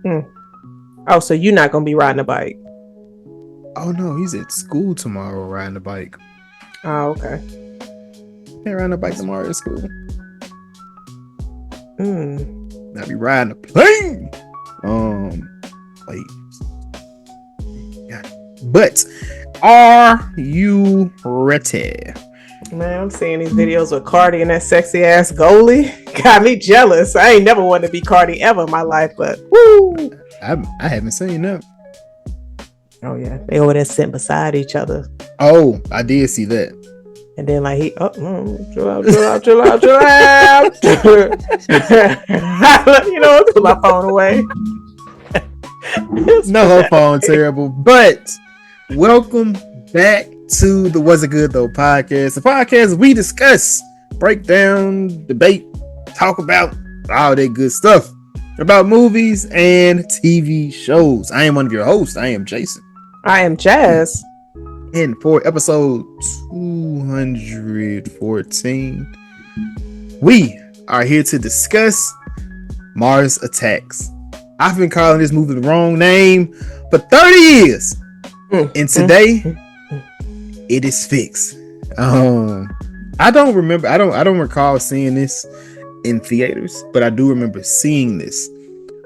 Mm. Oh, so you're not gonna be riding a bike? Oh no, he's at school tomorrow riding the bike. Oh, okay. Can't ride a bike tomorrow at school. Mm. I'll be riding a plane. Wait. Yeah. But are you ready? Man, I'm seeing these videos with Cardi and that sexy ass goalie. Got me jealous. I ain't never wanted to be Cardi ever in my life, but woo! I haven't seen that. Oh yeah, they over there sitting beside each other, Oh, I did see that. and then like chill out, chill out, chill out, chill out. You know, put my phone away. No, her phone terrible. But welcome back to the Was It Good Though podcast. The podcast we discuss, break down, debate, talk about all that good stuff about movies and TV shows. I am one of your hosts. I am Jason. I am Jazz. And for episode 214, we are here to discuss Mars Attacks. I've been calling this movie the wrong name for 30 years. And today, it is fixed. I don't remember. I don't recall seeing this in theaters, but I do remember seeing this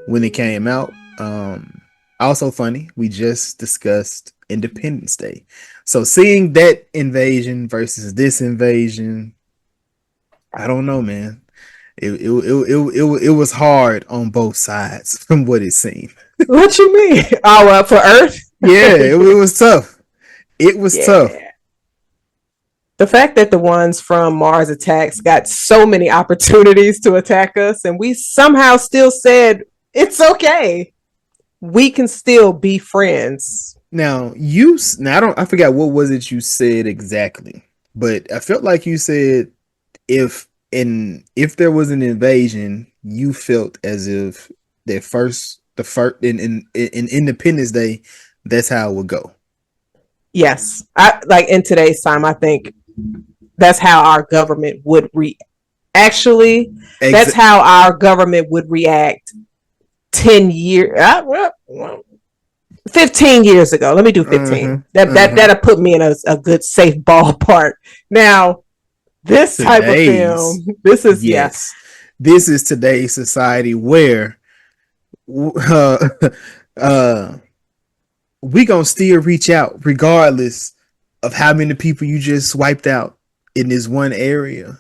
when it came out. Also funny, we just discussed Independence Day. So seeing that invasion versus this invasion, I don't know, man. It was hard on both sides from what it seemed. What you mean? Oh, for Earth? Yeah, it was tough. It was tough. The fact that the ones from Mars Attacks got so many opportunities to attack us, and we somehow still said it's okay. We can still be friends. Now I forgot what was it you said exactly, but I felt like you said if there was an invasion, you felt as if the first in Independence Day, that's how it would go. Yes, I like in today's time. I think that's how our government would Actually, that's how our government would react 10 years, 15 years ago. Let me do 15. That'll put me in a good safe ballpark. Now, this type of film, this is yes. This is today's society where we gonna still reach out regardless of how many people you just swiped out in this one area.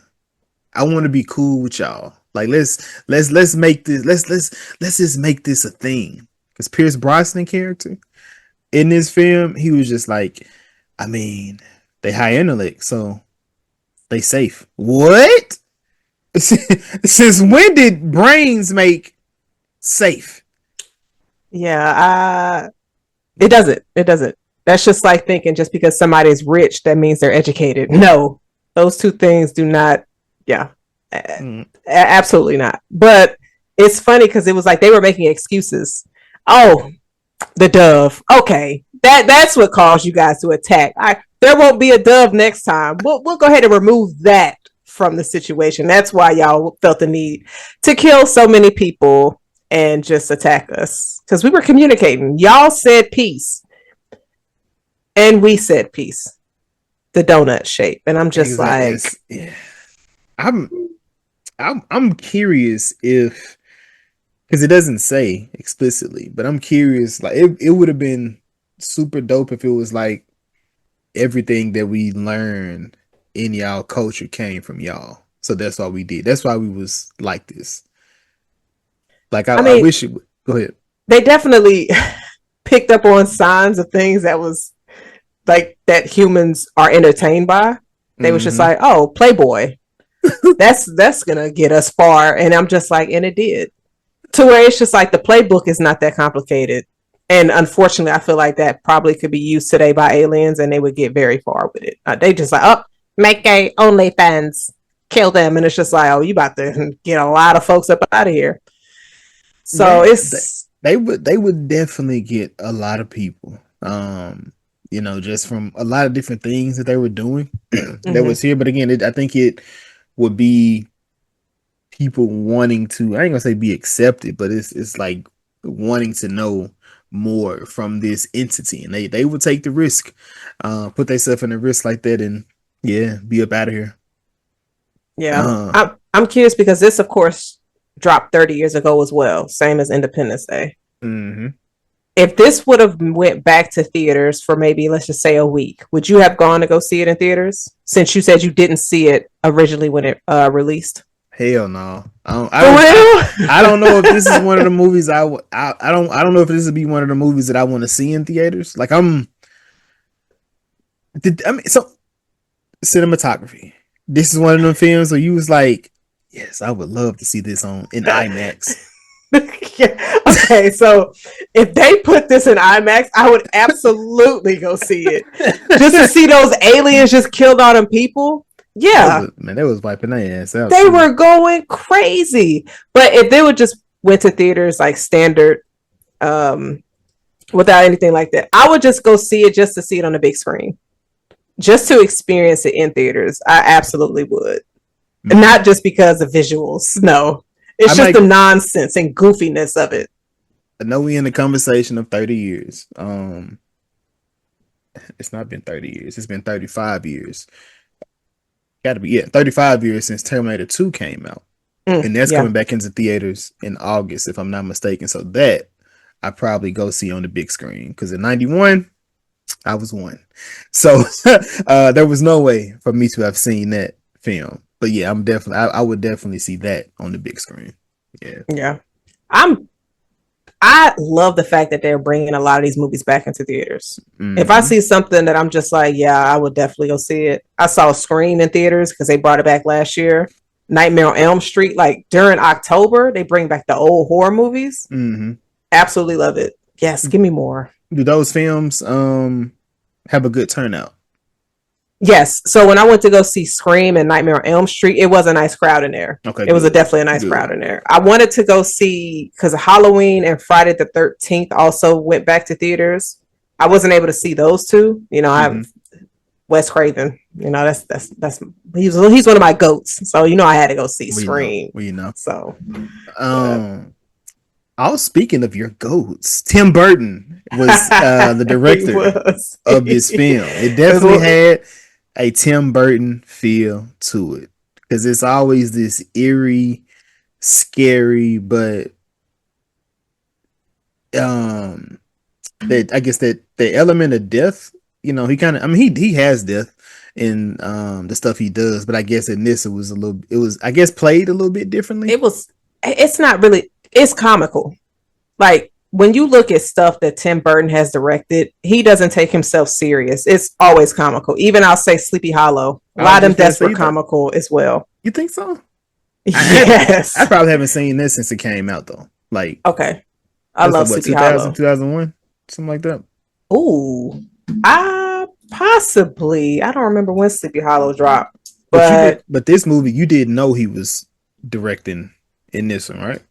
I want to be cool with y'all. Like let's make this let's just make this a thing. Because Pierce Brosnan character in this film, he was just like, I mean, they high intellect, so they safe. What? Since when did brains make safe? Yeah, it doesn't. It doesn't. That's just like thinking just because somebody's rich, that means they're educated. No, those two things do not. Yeah, absolutely not. But it's funny because it was like they were making excuses. Oh, the dove. Okay, that's what caused you guys to attack. There won't be a dove next time. We'll go ahead and remove that from the situation. That's why y'all felt the need to kill so many people and just attack us because we were communicating. Y'all said peace, and we said peace. The donut shape, and I'm just like, I'm curious if, because it doesn't say explicitly, but I'm curious. Like it would have been super dope if it was like everything that we learned in y'all culture came from y'all. So that's why we did. That's why we was like this. Like I mean, I wish it would. Go ahead. They definitely picked up on signs of things that was like that humans are entertained by. They was just like, oh, Playboy. that's gonna get us far. And I'm just like, and it did. To where it's just like the playbook is not that complicated. And unfortunately, I feel like that probably could be used today by aliens and they would get very far with it. They just like, oh, make gay OnlyFans, kill them. And it's just like, oh, you about to get a lot of folks up out of here. So they would definitely get a lot of people. Just from a lot of different things that they were doing that was here. But again, I think it would be people wanting to, I ain't gonna say be accepted, but it's like wanting to know more from this entity, and they would take the risk, put themselves in a risk like that, and be up out of here. Yeah, I'm curious because this, of course, dropped 30 years ago as well, same as Independence Day. Mm-hmm. If this would have went back to theaters for maybe, let's just say, a week, would you have gone to go see it in theaters? Since you said you didn't see it originally when it released. Hell no. I don't know if this is one of the movies I don't know if this would be one of the movies that I want to see in theaters. Like so cinematography. This is one of them films where you was like, yes, I would love to see this in IMAX. Yeah. Okay, so if they put this in IMAX, I would absolutely go see it. Just to see those aliens just killed all them people. Yeah. They was wiping their ass out. They were going crazy. But if they would just went to theaters like standard, without anything like that, I would just go see it just to see it on the big screen. Just to experience it in theaters. I absolutely would. Mm-hmm. Not just because of visuals. No. It's just the nonsense and goofiness of it. I know we in the conversation of 30 years. It's not been 30 years. It's been 35 years. Got to be 35 years since Terminator 2 came out. And that's coming back into theaters in August, if I'm not mistaken. So that I probably go see on the big screen. Because in 91, I was 1. So there was no way for me to have seen that film. But yeah, I would definitely see that on the big screen. Yeah. I love the fact that they're bringing a lot of these movies back into theaters. Mm-hmm. If I see something that I'm just like, yeah, I would definitely go see it. I saw Scream in theaters because they brought it back last year. Nightmare on Elm Street, like during October, they bring back the old horror movies. Mm-hmm. Absolutely love it. Yes, give me more. Do those films have a good turnout? Yes. So when I went to go see Scream and Nightmare on Elm Street, it was a nice crowd in there. Okay, it was definitely a nice crowd in there. I wanted to go see because Halloween and Friday the 13th also went back to theaters. I wasn't able to see those two. You know, I have Wes Craven. You know, that's he's one of my goats. So you know, I had to go see Scream. You know. So, I was speaking of your goats. Tim Burton was the director of this film. It definitely had a Tim Burton feel to it because it's always this eerie, scary, but that I guess that the element of death, you know, he has death in the stuff he does, but I guess in this it was played a little bit differently. It's comical. Like when you look at stuff that Tim Burton has directed, he doesn't take himself serious. It's always comical. Even I'll say Sleepy Hollow. A lot of them deaths were comical as well. You think so? Yes. I probably haven't seen this since it came out though. Like, okay. I love Sleepy Hollow. 2001? Something like that. Ooh. Possibly. I don't remember when Sleepy Hollow dropped. But this movie, you didn't know he was directing in this one, right?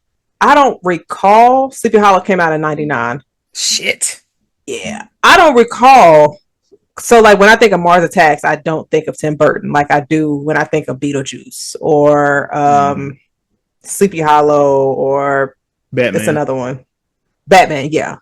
I don't recall. Sleepy Hollow came out in 99. Shit. Yeah. I don't recall. So like when I think of Mars Attacks, I don't think of Tim Burton like I do when I think of Beetlejuice or Sleepy Hollow or Batman. It's another one. Batman, yeah.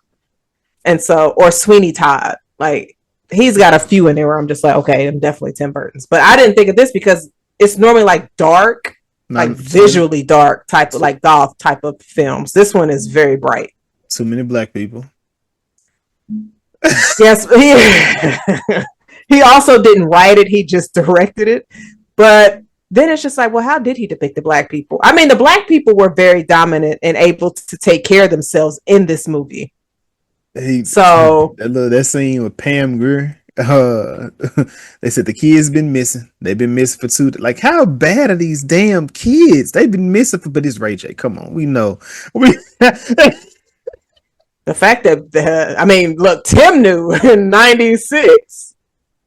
And so, or Sweeney Todd. Like he's got a few in there where I'm just like, okay, I'm definitely Tim Burton's. But I didn't think of this because it's normally like dark. Like visually dark type of like goth type of films. This one is very bright. Too many black people. Yes, he also didn't write it. He just directed it. But then it's just like, well, how did he depict the black people? I mean, the black people were very dominant and able to take care of themselves in this movie. That scene with Pam Grier. They said the kids been missing. They've been missing for 2. Like, how bad are these damn kids? They've been missing for. But it's Ray J. Come on, we know. The fact that look, Tim knew in '96.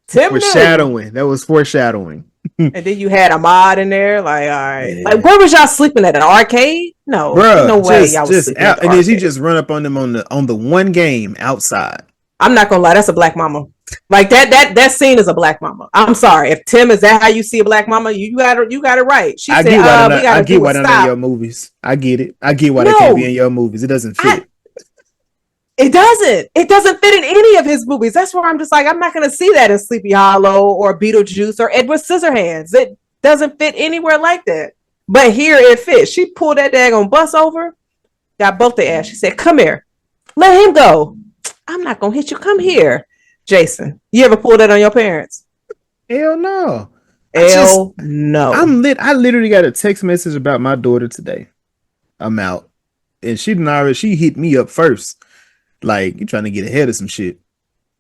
Tim foreshadowing. Knew. That was foreshadowing. And then you had Ahmad in there. Like, all right, like where was y'all sleeping at an arcade? No, bruh, no way y'all was sleeping out. And then you just run up on them on the one game outside. I'm not gonna lie, that's a black mama. Like that scene is a black mama. I'm sorry. If Tim, is that how you see a black mama? You got it right. She said, I get why they're not in your movies. I get it. I get why they can't be in your movies. It doesn't fit. It doesn't. It doesn't fit in any of his movies. That's where I'm just like, I'm not going to see that in Sleepy Hollow or Beetlejuice or Edward Scissorhands. It doesn't fit anywhere like that. But here it fits. She pulled that daggone bus over, got both their ass. She said, come here. Let him go. I'm not going to hit you. Come here. Jason, you ever pulled that on your parents? Hell no. No. I literally got a text message about my daughter today. I'm out. And she hit me up first. Like, you trying to get ahead of some shit.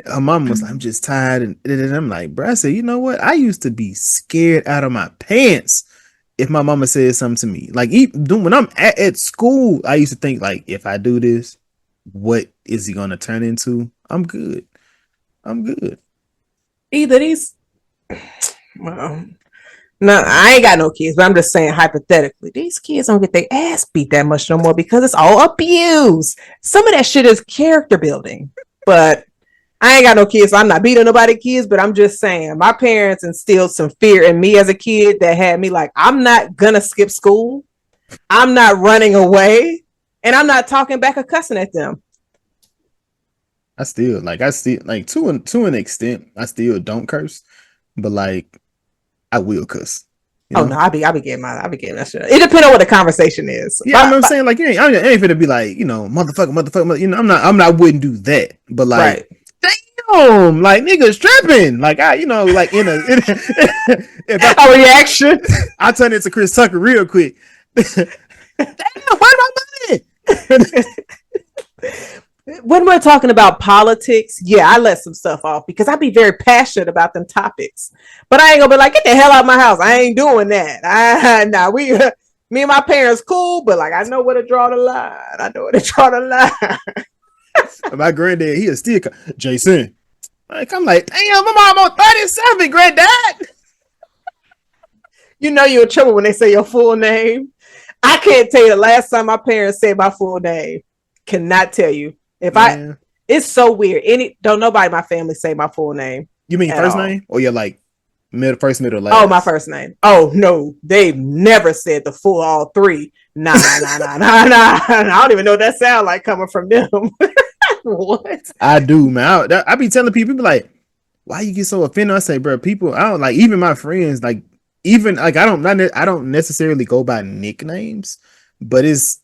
Her mom was like, I'm just tired. And I'm like, bro, I said, you know what? I used to be scared out of my pants if my mama said something to me. Like, when I'm at school, I used to think, like, if I do this, what is he going to turn into? I'm good. Either these... Well, no, I ain't got no kids, but I'm just saying hypothetically, these kids don't get their ass beat that much no more because it's all abuse. Some of that shit is character building, but I ain't got no kids, so I'm not beating nobody's kids, but I'm just saying my parents instilled some fear in me as a kid that had me like, I'm not gonna skip school. I'm not running away, and I'm not talking back or cussing at them. I still like to an extent, I still don't curse, but like I will cuss. Oh no, I be getting that shit. It depends on what the conversation is. Yeah, I'm saying like I ain't finna be like, motherfucker. You know, I wouldn't do that. But like, damn, like niggas tripping. Like I, like in a reaction, I turn into Chris Tucker real quick. Damn, where's my money? When we're talking about politics, yeah, I let some stuff off because I be very passionate about them topics. But I ain't gonna be like, get the hell out of my house. I ain't doing that. Me and my parents cool, but like I know where to draw the line. My granddad, he is still Jason. Like I'm like, damn, my mom on 37, granddad. You know you're in trouble when they say your full name. I can't tell you the last time my parents said my full name. Cannot tell you. It's so weird. Don't nobody in my family say my full name. You mean first name? Or you're like first, middle, last? Oh, my first name. Oh no, they've never said the full all three. Nah. I don't even know what that sound like coming from them. What? I do, man. I be telling people like, why you get so offended? I say, bro, people, I don't like even my friends, like even like I don't necessarily go by nicknames, but it's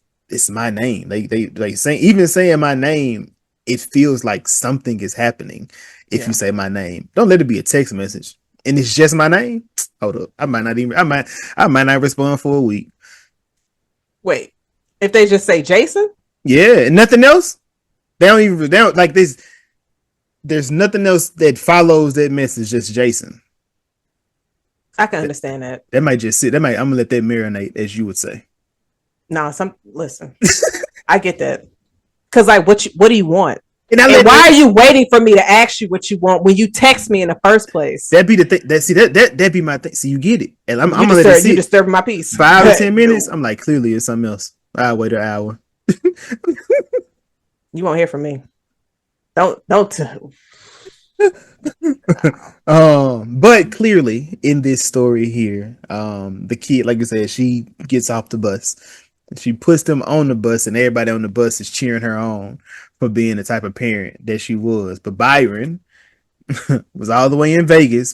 my name. They saying my name, it feels like something is happening if you say my name. Don't let it be a text message and it's just my name. Hold up, I might not respond for a week. Wait, if they just say Jason, and nothing else, they don't like this. There's nothing else that follows that message. Just Jason. I can understand that. That might just sit. I'm gonna let that marinate, as you would say. No, listen. I get that. Cause like what do you want? And why are you waiting for me to ask you what you want when you text me in the first place? That'd be the thing. That'd be my thing. See, you get it. And I'm gonna let it sit. You disturbing my peace. 5 or 10 minutes. I'm like, clearly it's something else. I'll wait an hour. You won't hear from me. Don't but clearly in this story here, the kid, like I said, she gets off the bus. She puts them on the bus, and everybody on the bus is cheering her on for being the type of parent that she was. But Byron was all the way in Vegas.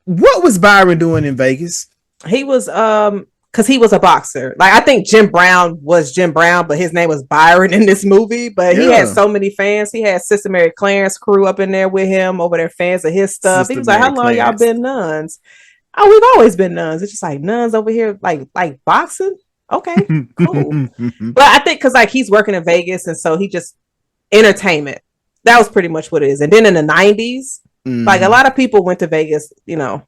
What was Byron doing in Vegas? He was because he was a boxer. Like I think Jim Brown was Jim Brown, but his name was Byron in this movie. But he had so many fans. He had Sister Mary Clarence crew up in there with him over there, fans of his stuff. He was like, "How long y'all been nuns?" Oh, we've always been nuns. It's just like nuns over here, like boxing. Okay, cool. But I think because like he's working in Vegas, and so he just entertainment. That was pretty much what it is. And then in the 90s, like a lot of people went to Vegas. You know,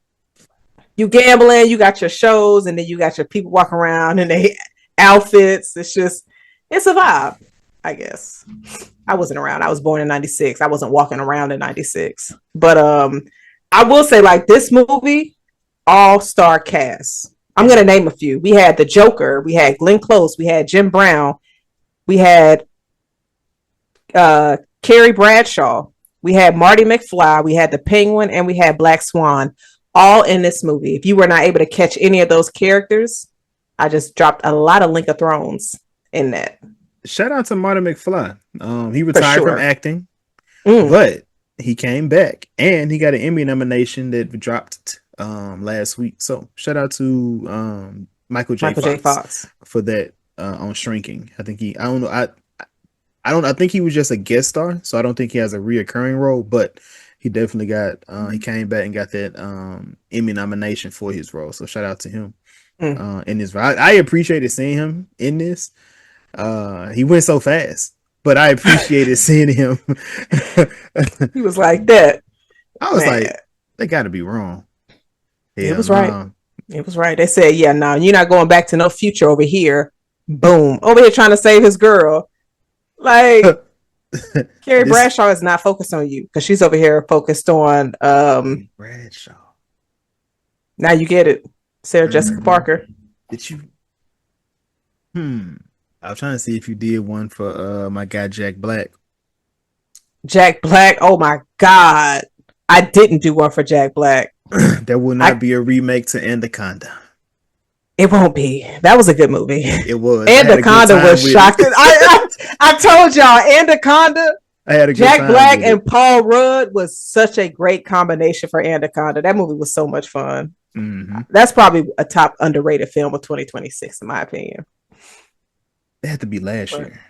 you gambling, you got your shows, and then you got your people walking around in their outfits. It's a vibe, I guess. I wasn't around. I was born in 96. I wasn't walking around in 96. But I will say like this movie, all-star cast. I'm going to name a few. We had the Joker. We had Glenn Close. We had Jim Brown. We had Carrie Bradshaw. We had Marty McFly. We had the Penguin, and we had Black Swan, all in this movie. If you were not able to catch any of those characters, I just dropped a lot of Link of Thrones in that. shout out to Martin McFly. He For retired from sure. acting, Mm. but he came back and he got an Emmy nomination that dropped last week. So shout out to Michael J. Michael J. Fox Fox. for that on Shrinking. I think I don't know. I think he was just a guest star, so I don't think he has a reoccurring role, but he definitely got he came back and got that Emmy nomination for his role. So shout out to him in this role. I appreciated seeing him in this. He went so fast, but I appreciated seeing him. He was like that. I was Man. like, they got to be wrong. It was right. It was right. They said, yeah, no, you're not going back to no future over here. Boom. Over here trying to save his girl. Like, Carrie Bradshaw is not focused on you because she's over here focused on Bradshaw. Now you get it. Sarah Jessica Parker. Did you? I was trying to see if you did one for my guy Jack Black. Jack Black. Oh my God. I didn't do one for Jack Black. There will not be a remake to Anaconda. It won't be. That was a good movie. It was. Anaconda was shocking. I told y'all, Anaconda. I had a good Jack time Black with and Paul Rudd was such a great combination for Anaconda. That movie was so much fun. Mm-hmm. That's probably a top underrated film of 2026, in my opinion. It had to be last year.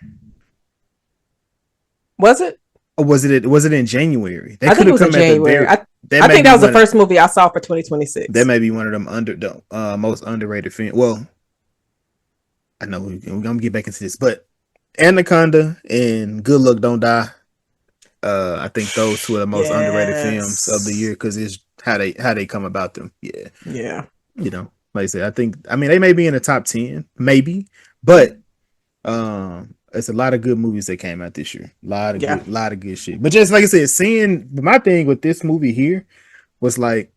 Was it? Or was it in January? I think it was in January. I think that was the first movie I saw for 2026. That may be one of them most underrated films. Well, I know we're gonna get back into this, but Anaconda and Good Luck Don't Die. I think those two are the most underrated films of the year because it's how they come about them. Yeah. You know, like I said, they may be in the top 10, maybe, but it's a lot of good movies that came out this year. A lot of good shit. But just like I said, my thing with this movie here was like,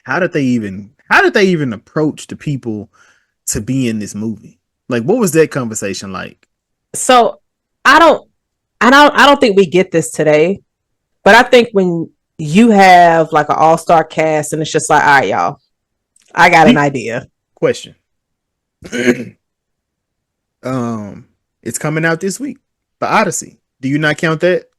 how did they even approach the people to be in this movie? Like, what was that conversation like? So I don't think we get this today, but I think when you have like an all-star cast and it's just like, all right, y'all, I got an idea. Question. It's coming out this week. The Odyssey. Do you not count that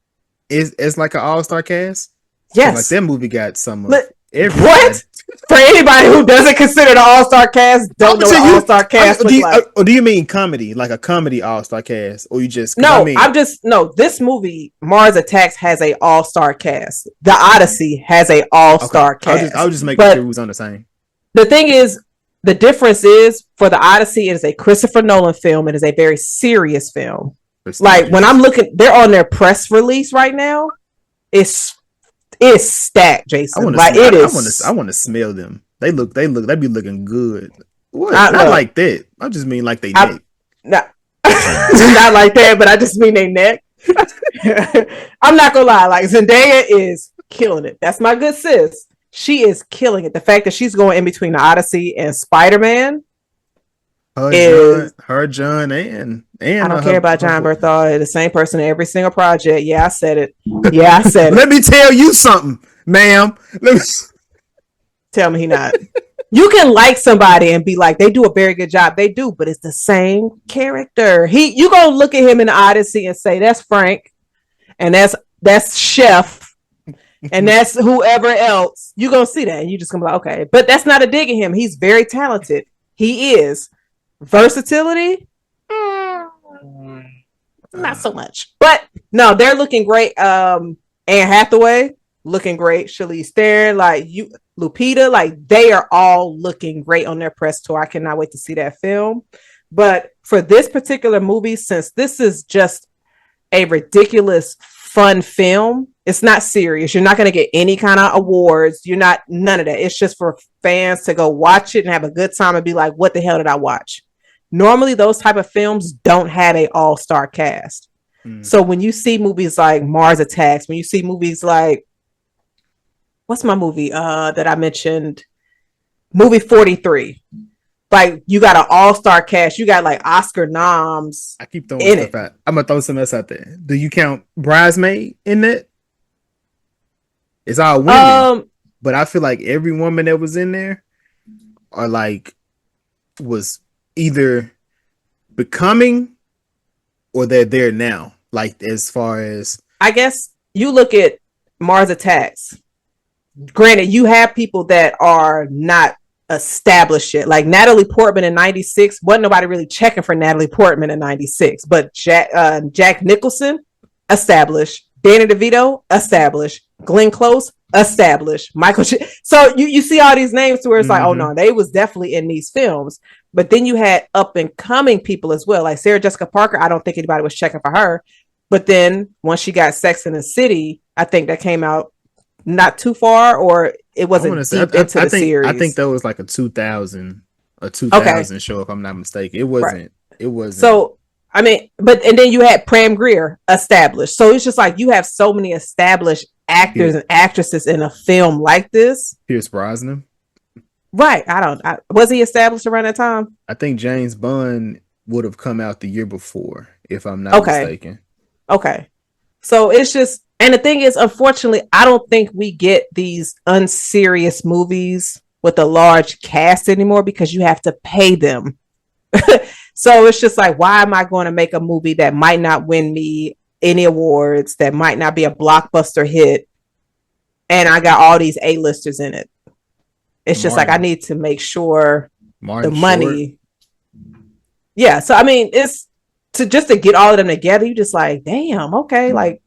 as like an all-star cast? Yes. Like that movie got some of everything. What? For anybody who doesn't consider the all-star cast, don't know what all-star cast looks like. Or do you mean comedy? Like a comedy all-star cast? Or you just... this movie, Mars Attacks, has a all-star cast. The Odyssey has a all-star cast. I was just making sure it was on the same. The thing is, the difference is, for the Odyssey, it is a Christopher Nolan film. It is a very serious film. Like, when I'm looking, they're on their press release right now. It's stacked, Jason. I want to smell them. They be looking good. What? Not like that. I just mean like they neck. Not like that, but I just mean they neck. I'm not gonna lie. Like, Zendaya is killing it. That's my good sis. She is killing it. The fact that she's going in between the Odyssey and Spider-Man. Her John and I don't care about John Berthal. The same person in every single project. Yeah, I said it. Let me tell you something, ma'am. Tell me he not. You can like somebody and be like, they do a very good job. They do, but it's the same character. You gonna look at him in the Odyssey and say, that's Frank, and that's Chef, and that's whoever else. You gonna see that, and you just gonna be like, okay. But that's not a dig at him. He's very talented. He is. Versatility, not so much. But no, they're looking great. Anne Hathaway looking great. Charlize Theron, Lupita, like they are all looking great on their press tour. I cannot wait to see that film. But for this particular movie, since this is just a ridiculous fun film, it's not serious. You're not going to get any kind of awards. None of that. It's just for fans to go watch it and have a good time and be like, what the hell did I watch? Normally, those type of films don't have an all-star cast. So when you see movies like Mars Attacks, when you see movies like, what's my movie that I mentioned? Movie 43. Like, you got an all-star cast. You got like Oscar noms. I keep throwing stuff out. I'm going to throw something else out there. Do you count Bridesmaid in that? It's all women. But I feel like every woman that was in there was either becoming or they're there now? Like as far as I guess you look at Mars Attacks. Granted, you have people that are not established yet. Like Natalie Portman in '96, wasn't nobody really checking for Natalie Portman in '96, but Jack Nicholson, established. Danny DeVito, established. Glenn Close, established. So you see all these names to where it's like, oh no, they was definitely in these films. But then you had up and coming people as well, like Sarah Jessica Parker. I don't think anybody was checking for her. But then once she got Sex in the City, I think that came out not too far, or it wasn't deep into the series. I think that was like a 2000 show, if I'm not mistaken. It wasn't. Right. It wasn't. So I mean, and then you had Pam Grier established. So it's just like you have so many established actors and actresses in a film like this. Pierce Brosnan. Right. Was he established around that time? I think James Bond would have come out the year before, if I'm not mistaken. Okay. So it's just, and the thing is, unfortunately, I don't think we get these unserious movies with a large cast anymore because you have to pay them. So it's just like, why am I going to make a movie that might not win me any awards, that might not be a blockbuster hit, and I got all these A-listers in it? It's just like, I need to make sure the money. Short. Yeah. So, I mean, it's to get all of them together. You just like, damn, okay. Like,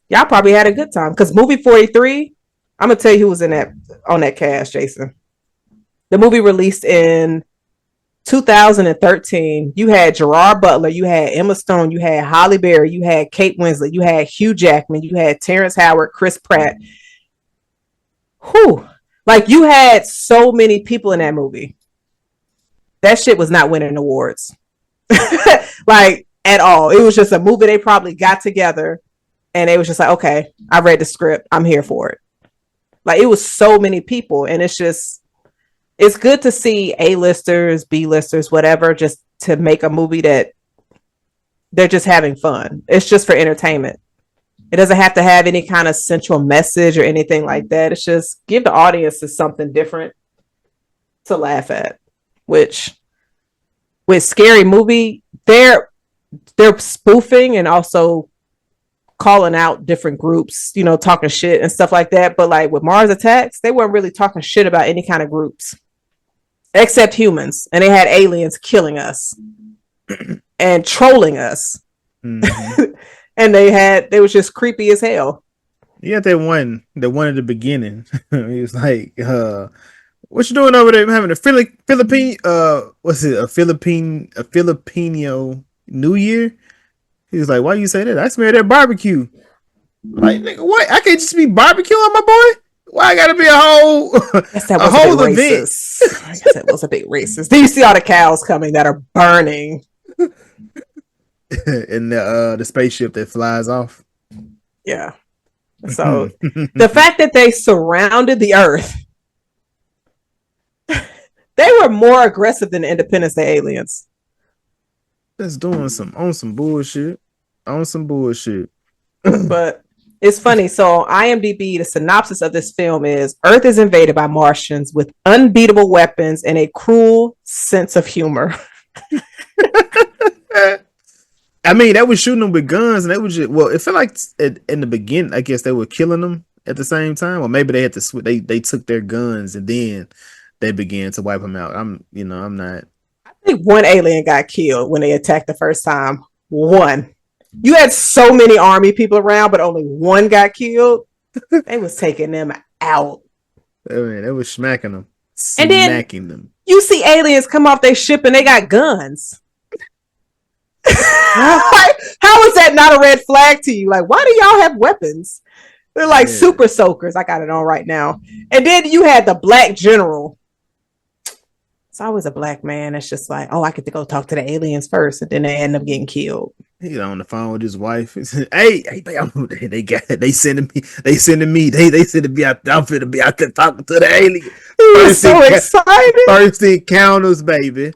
y'all probably had a good time. Because movie 43, I'm going to tell you who was on that cast, Jason. The movie released in 2013. You had Gerard Butler, you had Emma Stone, you had Halle Berry, you had Kate Winslet, you had Hugh Jackman, you had Terrence Howard, Chris Pratt. Whew. Like, you had so many people in that movie. That shit was not winning awards. Like, at all. It was just a movie they probably got together and it was just like, okay, I read the script, I'm here for it. Like, it was so many people, and it's good to see A-listers, B-listers, whatever, just to make a movie that they're just having fun. It's just for entertainment. It doesn't have to have any kind of central message or anything like that. It's just give the audiences something different to laugh at. Which, with Scary Movie, they're spoofing and also calling out different groups, talking shit and stuff like that. But like with Mars Attacks, they weren't really talking shit about any kind of groups except humans, and they had aliens killing us and trolling us. Mm-hmm. And they was just creepy as hell. Yeah, that one at the beginning. He was like, what you doing over there? I'm having a Philippine Filipino New Year? He was like, why you say that? I smell that barbecue. Like, nigga, what? I can't just be barbecuing, my boy. Why I gotta be a whole event? I guess that was a big racist. Do you see all the cows coming that are burning? In the spaceship that flies off. Yeah. So the fact that they surrounded the Earth, they were more aggressive than the Independence Day aliens. That's doing some bullshit. On some bullshit. But it's funny. So IMDb, the synopsis of this film is: Earth is invaded by Martians with unbeatable weapons and a cruel sense of humor. I mean, they were shooting them with guns, and they were just, well, it felt like in the beginning, I guess they were killing them at the same time, or maybe they had to switch. They took their guns and then they began to wipe them out. I'm not. I think one alien got killed when they attacked the first time. One. You had so many army people around, but only one got killed. They was taking them out. I mean, they was smacking them. And then you see aliens come off their ship and they got guns. How is that not a red flag to you? Like, why do y'all have weapons? They're like super soakers. I got it on right now. And then you had the black general. It's always a black man. It's just like, oh, I get to go talk to the aliens first, and then they end up getting killed. He's on the phone with his wife. Hey, they sending me. They sending me out. I'm finna be out there talking to the alien. So excited. First encounters, baby.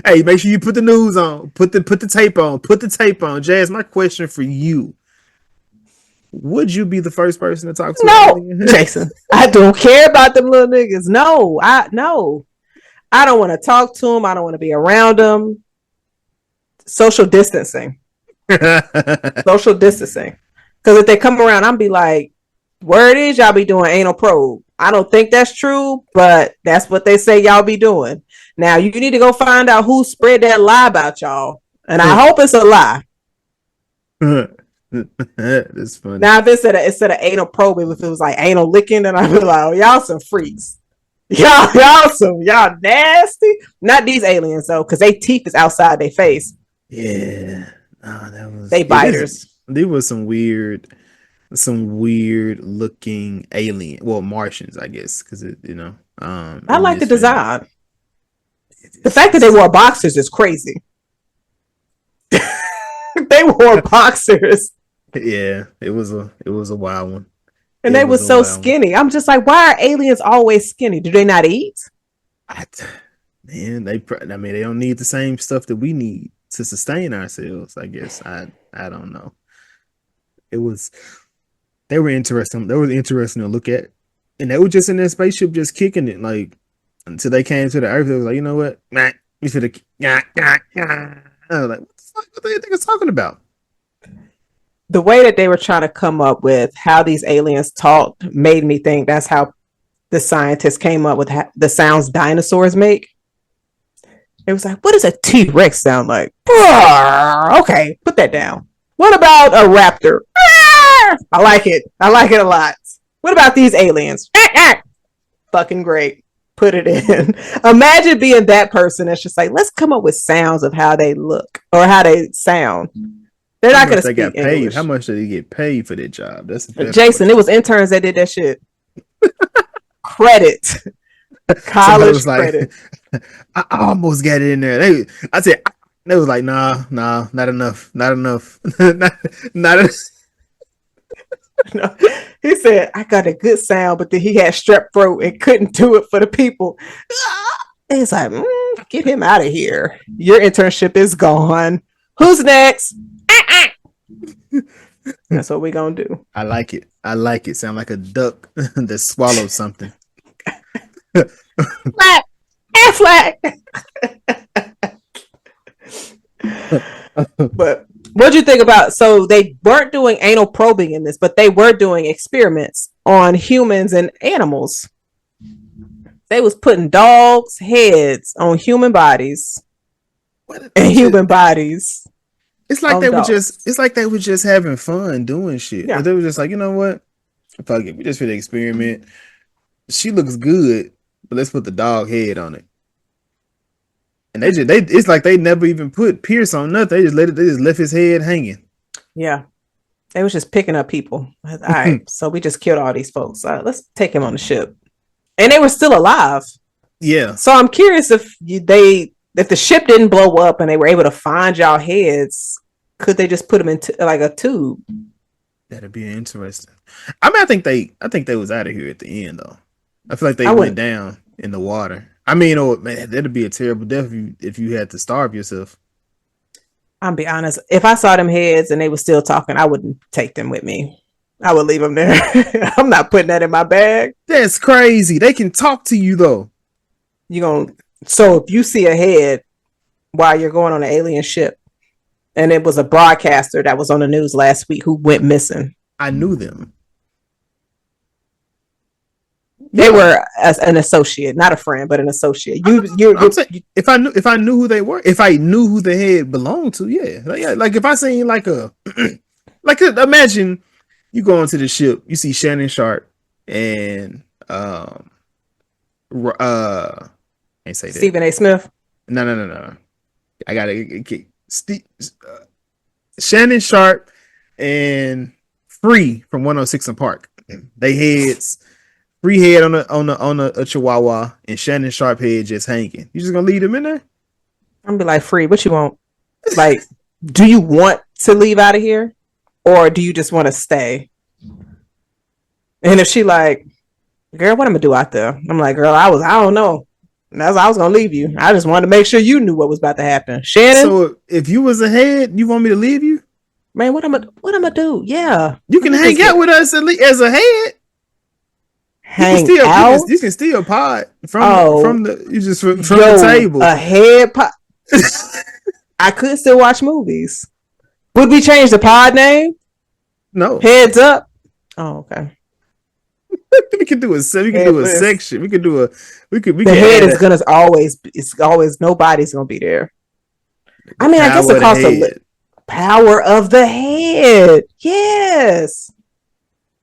Hey, make sure you put the news on. Put the tape on. Put the tape on. Jazz, my question for you: would you be the first person to talk to? No, Jason. I don't care about them little niggas. No, I don't want to talk to them. I don't want to be around them. Social distancing. Social distancing. Because if they come around, I'm be like, word is y'all be doing anal probe. I don't think that's true, but that's what they say y'all be doing. Now you need to go find out who spread that lie about y'all, and I hope it's a lie. That's funny. Now if instead of anal probing, if it was like anal licking, then I'd be like, oh, y'all some freaks. Y'all nasty. Not these aliens though, because they teeth is outside their face. Yeah, that was they biters. There was some weird looking alien, well, Martians, I guess, because I like the design. The fact that they wore boxers is crazy. They wore boxers. Yeah, it was a wild one. And they were so skinny. I'm just like, why are aliens always skinny? Do they not eat? Man, they don't need the same stuff that we need to sustain ourselves, I guess. I don't know. They were interesting. They were interesting to look at. And they were just in their spaceship just kicking it, like, until they came to the Earth. They was like, you know what? We should have. I was like, what the fuck? What do you think it's talking about? The way that they were trying to come up with how these aliens talked made me think that's how the scientists came up with the sounds dinosaurs make. It was like, what does a T-Rex sound like? Okay, put that down. What about a raptor? I like it. I like it a lot. What about these aliens? Fucking great. Put it in. Imagine being that person that's just like, let's come up with sounds of how they look or how they sound. They're not going to speak English. How much did they get paid for that job? That's Jason. Question. It was interns that did that shit. Credit. College credit. I almost got it in there. They was like, nah, not enough. not enough. No, he said, I got a good sound, but then he had strep throat and couldn't do it for the people. And it's like, get him out of here. Your internship is gone. Who's next? That's what we're going to do. I like it. Sound like a duck that swallowed something. Flag. Flag. But what'd you think about, so they weren't doing anal probing in this, but they were doing experiments on humans and animals. They was putting dogs' heads on human bodies and human bodies. It's like they were just having fun doing shit. Yeah. They were just like, you know what? Fuck it. We just for the experiment. She looks good, but let's put the dog head on it. And it's like they never even put Pierce on nothing. They just left his head hanging. Yeah. They was just picking up people. All right. So we just killed all these folks. Let's take him on the ship. And they were still alive. Yeah. So I'm curious if the ship didn't blow up and they were able to find y'all heads, could they just put them into like a tube? That'd be interesting. I mean, I think they was out of here at the end though. I feel like they went down in the water. I mean, man, that'd be a terrible death if you had to starve yourself. I'll be honest. If I saw them heads and they were still talking, I wouldn't take them with me. I would leave them there. I'm not putting that in my bag. That's crazy. They can talk to you though. So if you see a head while you're going on an alien ship, and it was a broadcaster that was on the news last week who went missing. I knew them. They were an associate, not a friend, but an associate. If I knew who they were, if I knew who the head belonged to, yeah. Like if I seen like imagine you go onto the ship, you see Shannon Sharp and can't say that. Stephen A. Smith. No. I gotta get Shannon Sharp and Free from 106 and Park. They heads. Free head on a chihuahua and Shannon Sharp head just hanging. You just gonna leave them in there? I'm gonna be like, Free, what you want? Like, do you want to leave out of here, or do you just want to stay? And if she like, girl, what am I gonna do out there? I'm like, girl, I don't know. That's why I was gonna leave you. I just wanted to make sure you knew what was about to happen, Shannon. So if you was a head, you want me to leave you? Man, what am I do? Yeah, you can hang out with us as a head. You can steal pod from the table. A head pod. I could still watch movies, Would we change the pod name? No. Heads up. Oh, okay. We could do a section. We could do a. We could. The head is gonna always. It's always nobody's gonna be there. I mean, I guess it costs a power of the head. Yes.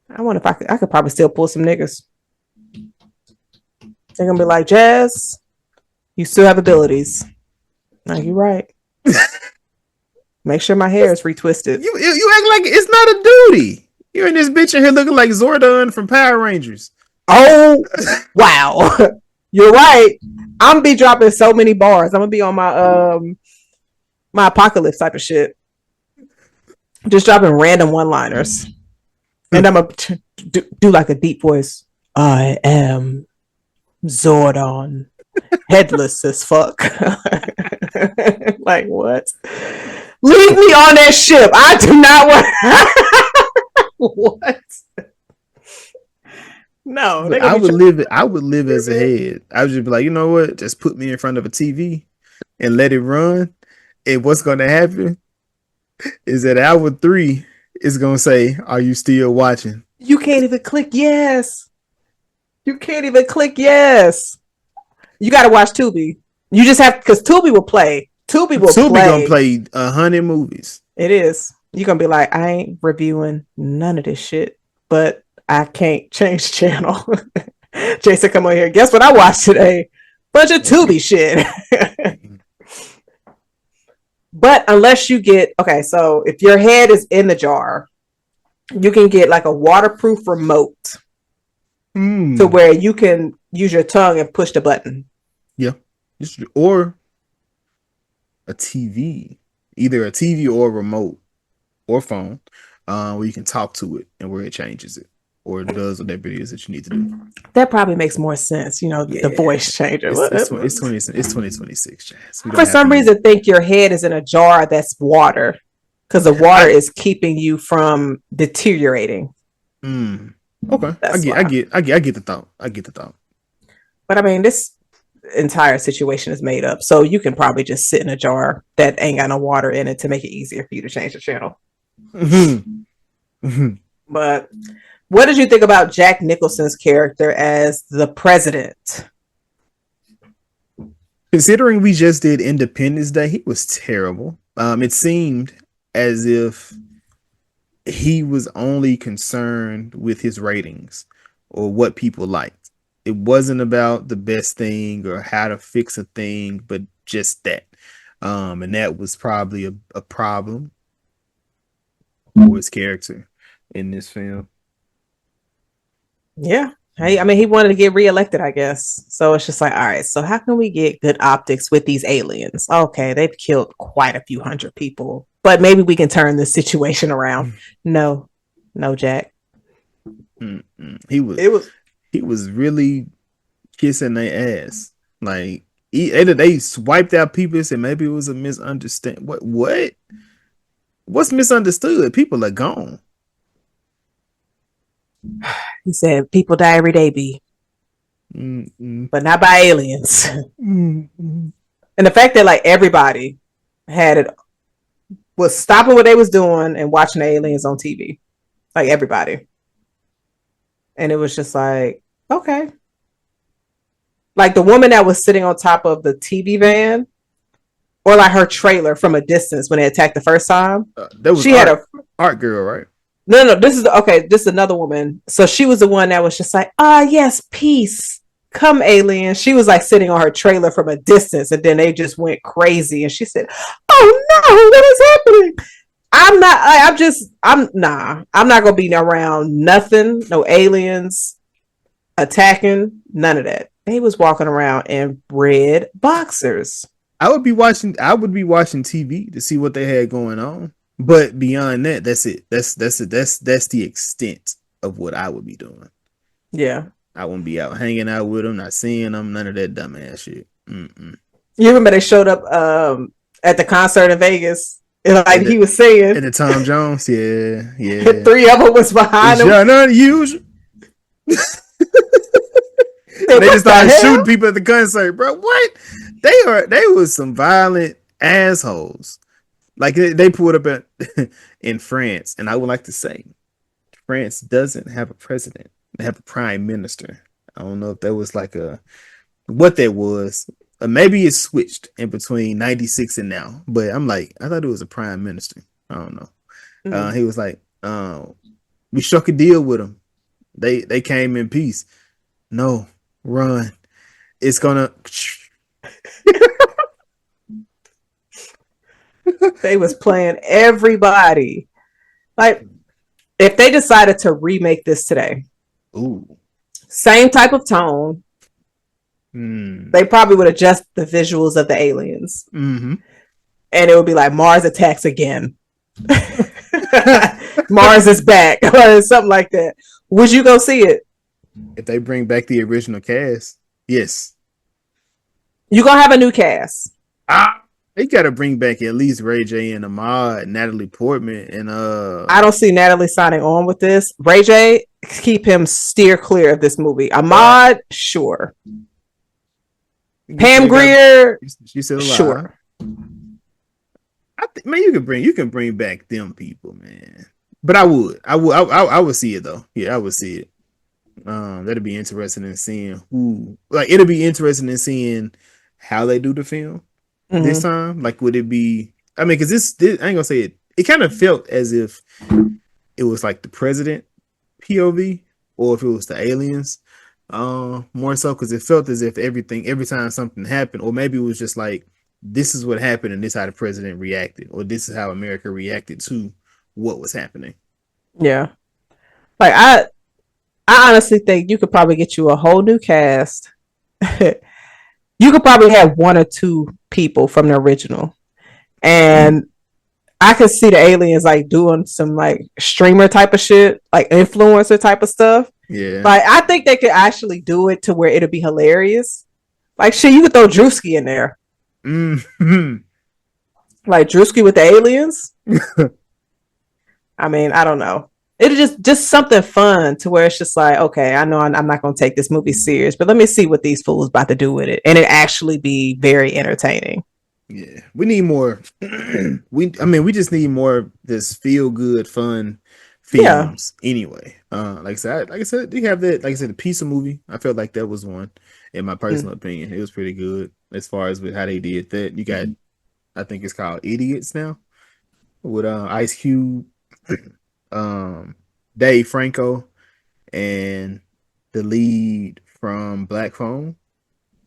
I wonder if I could probably still pull some niggas. They're gonna be like, Jazz, you still have abilities. No, you're right. Make sure my hair is retwisted. You act like it's not a duty. You're in this bitch in here looking like Zordon from Power Rangers. Oh, wow. You're right. I'm gonna be dropping so many bars. I'm gonna be on my my apocalypse type of shit. Just dropping random one-liners. And I'm gonna do like a deep voice. I am Zordon. Headless as fuck. Like, what? Leave me on that ship. I do not want. What? No, I would live as a head. I would just be like, you know what? Just put me in front of a TV and let it run. And what's going to happen is that hour 3 is going to say, "Are you still watching?" You can't even click yes. You can't even click yes. You got to watch Tubi. You just have, because Tubi will play. Tubi gonna play 100 movies. It is. You're gonna be like, I ain't reviewing none of this shit, but I can't change channel. Jason, come on here. Guess what I watched today? Bunch of Tubi shit. But unless you get, okay, so if your head is in the jar, you can get like a waterproof remote to where you can use your tongue and push the button. Yeah. Or a TV, either a TV or a remote or phone, where you can talk to it and where it changes it or it does whatever it is that you need to do. That probably makes more sense, you know, the voice changer. It's 2026, Jazz. For some reason, think your head is in a jar that's water because the water is keeping you from deteriorating. Okay, I get the thought. I get the thought. But I mean, this entire situation is made up, so you can probably just sit in a jar that ain't got no water in it to make it easier for you to change the channel. But what did you think about Jack Nicholson's character as the president? Considering we just did Independence Day, he was terrible. It seemed as if he was only concerned with his ratings or what people liked. It wasn't about the best thing or how to fix a thing, but just that. And that was probably a problem for his character in this film. Yeah. Hey, I mean, he wanted to get reelected, I guess. So it's just like, all right, so how can we get good optics with these aliens? Okay, they've killed quite a few hundred people, but maybe we can turn this situation around. No, Jack. He was really kissing their ass. Like they swiped out people and said maybe it was a misunderstanding. What? What's misunderstood? People are gone. He said people die every day, B. But not by aliens. And the fact that like everybody was stopping what they was doing and watching the aliens on TV. Like everybody. And it was just like, okay. Like the woman that was sitting on top of the TV van, or like her trailer from a distance when they attacked the first time. She had a art girl, right? No. This is another woman. So she was the one that was just like, yes, peace. Come, alien. She was like sitting on her trailer from a distance, and then they just went crazy. And she said, "Oh no, what is happening?" I'm not gonna be around nothing, no aliens attacking, none of that. They was walking around in red boxers. I would be watching TV to see what they had going on. But beyond that, that's it. That's the extent of what I would be doing. Yeah. I wouldn't be out hanging out with them, not seeing them, none of that dumbass shit. You remember they showed up at the concert in Vegas? And he was singing. And the Tom Jones, yeah. 3 of them was behind him. Unusual. They just started shooting people at the concert, bro. What? They was some violent assholes. Like they pulled up in France, and I would like to say France doesn't have a president; they have a prime minister. I don't know if that was like a what that was. Maybe it switched in between '96 and now, but I'm like, I thought it was a prime minister. I don't know. Mm. He was like, we struck a deal with them. They came in peace. No, run. It's gonna. They was playing everybody. Like if they decided to remake this today, Ooh. same type of tone, Mm. they probably would adjust the visuals of the aliens, Mm-hmm. and it would be like Mars attacks again. Mars is back, or something like that. Would you go see it? If they bring back the original cast, yes. You gonna have a new cast. Ah, they gotta bring back at least Ray J and Ahmad, Natalie Portman, and I don't see Natalie signing on with this. Ray J, keep him steer clear of this movie. Ahmad, sure. Pam Grier, she's still alive. sure. Man, you can bring back them people, man. But I would see it though. Yeah, I would see it. That'd be interesting in seeing who. Like, it'll be interesting in seeing how they do the film this time. Like, would it be? I mean, because this I ain't gonna say it. It kind of felt as if it was like the president POV, or if it was the aliens. More so because it felt as if every time something happened, or maybe it was just like, this is what happened and this is how the president reacted, or this is how America reacted to what was happening. Yeah. Like I honestly think you could probably get you a whole new cast. You could probably have one or two people from the original. And I could see the aliens like doing some like streamer type of shit, like influencer type of stuff. Yeah. Like I think they could actually do it to where it'll be hilarious. Like shit, you could throw Drewski in there. Mm-hmm. Like Drewski with the aliens. I mean, I don't know. It's just something fun to where it's just like, okay, I know I'm not going to take this movie serious, but let me see what these fools about to do with it, and it actually be very entertaining. Yeah, we need more. We just need more of this feel good, fun Yeah. films. Anyway, like I said, you have that. Like I said, the pizza movie. I felt like that was one, in my personal opinion. It was pretty good as far as with how they did that. You got, I think it's called Idiots now, with Ice Cube, Dave Franco, and the lead from Black Phone,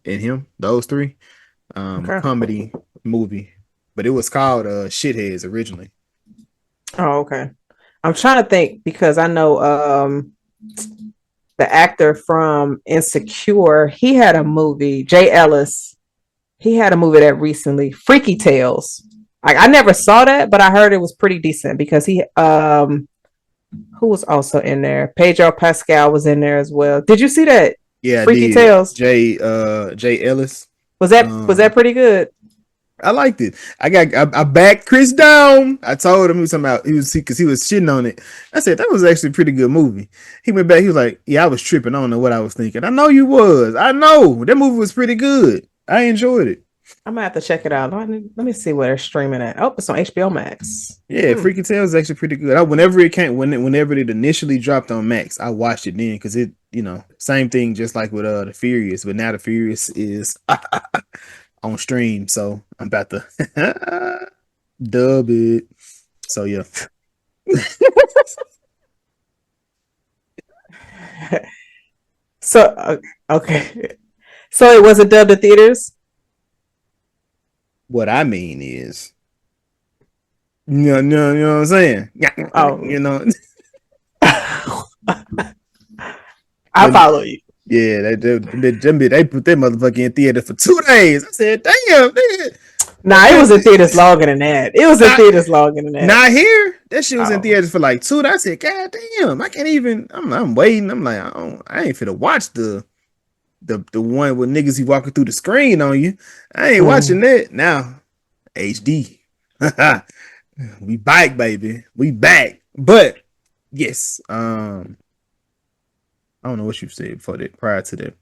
and him. Those three. A Okay. comedy movie, but it was called Shitheads originally. Oh, okay. I'm trying to think because I know the actor from Insecure, he had a movie, Jay Ellis. He had a movie that recently, Freaky Tales. Like I never saw that, but I heard it was pretty decent because he who was also in there? Pedro Pascal was in there as well. Did you see that? Yeah, I Freaky did. Tales. Jay Ellis. Was that pretty good? I liked it. I backed Chris down. I told him he was talking about because he was shitting on it. I said that was actually a pretty good movie. He went back. He was like, "Yeah, I was tripping. I don't know what I was thinking. I know you was. I know that movie was pretty good. I enjoyed it. I'm gonna have to check it out. Let me see where they're streaming at. Oh, it's on HBO Max. Yeah, Freaky Tales is actually pretty good. Whenever it came, whenever it initially dropped on Max, I watched it then because it, same thing, just like with the Furious, but now the Furious is on stream, so I'm about to dub it. So yeah. So okay, so it wasn't dubbed in theaters. What I mean is, you know what I'm saying? Oh, You know, I follow you. yeah, they put that motherfucker in theater for 2 days. I said, damn, nigga. Nah, it was in theaters longer than that. It was in theaters longer than that. Not here. That shit was in theaters for like 2 days. I said, God damn, I can't even. I'm waiting. I'm like, I ain't finna watch the one with niggas he walking through the screen on you. I ain't watching that now. HD. We back, baby. We back. But yes, I don't know what you said before that. Prior to that,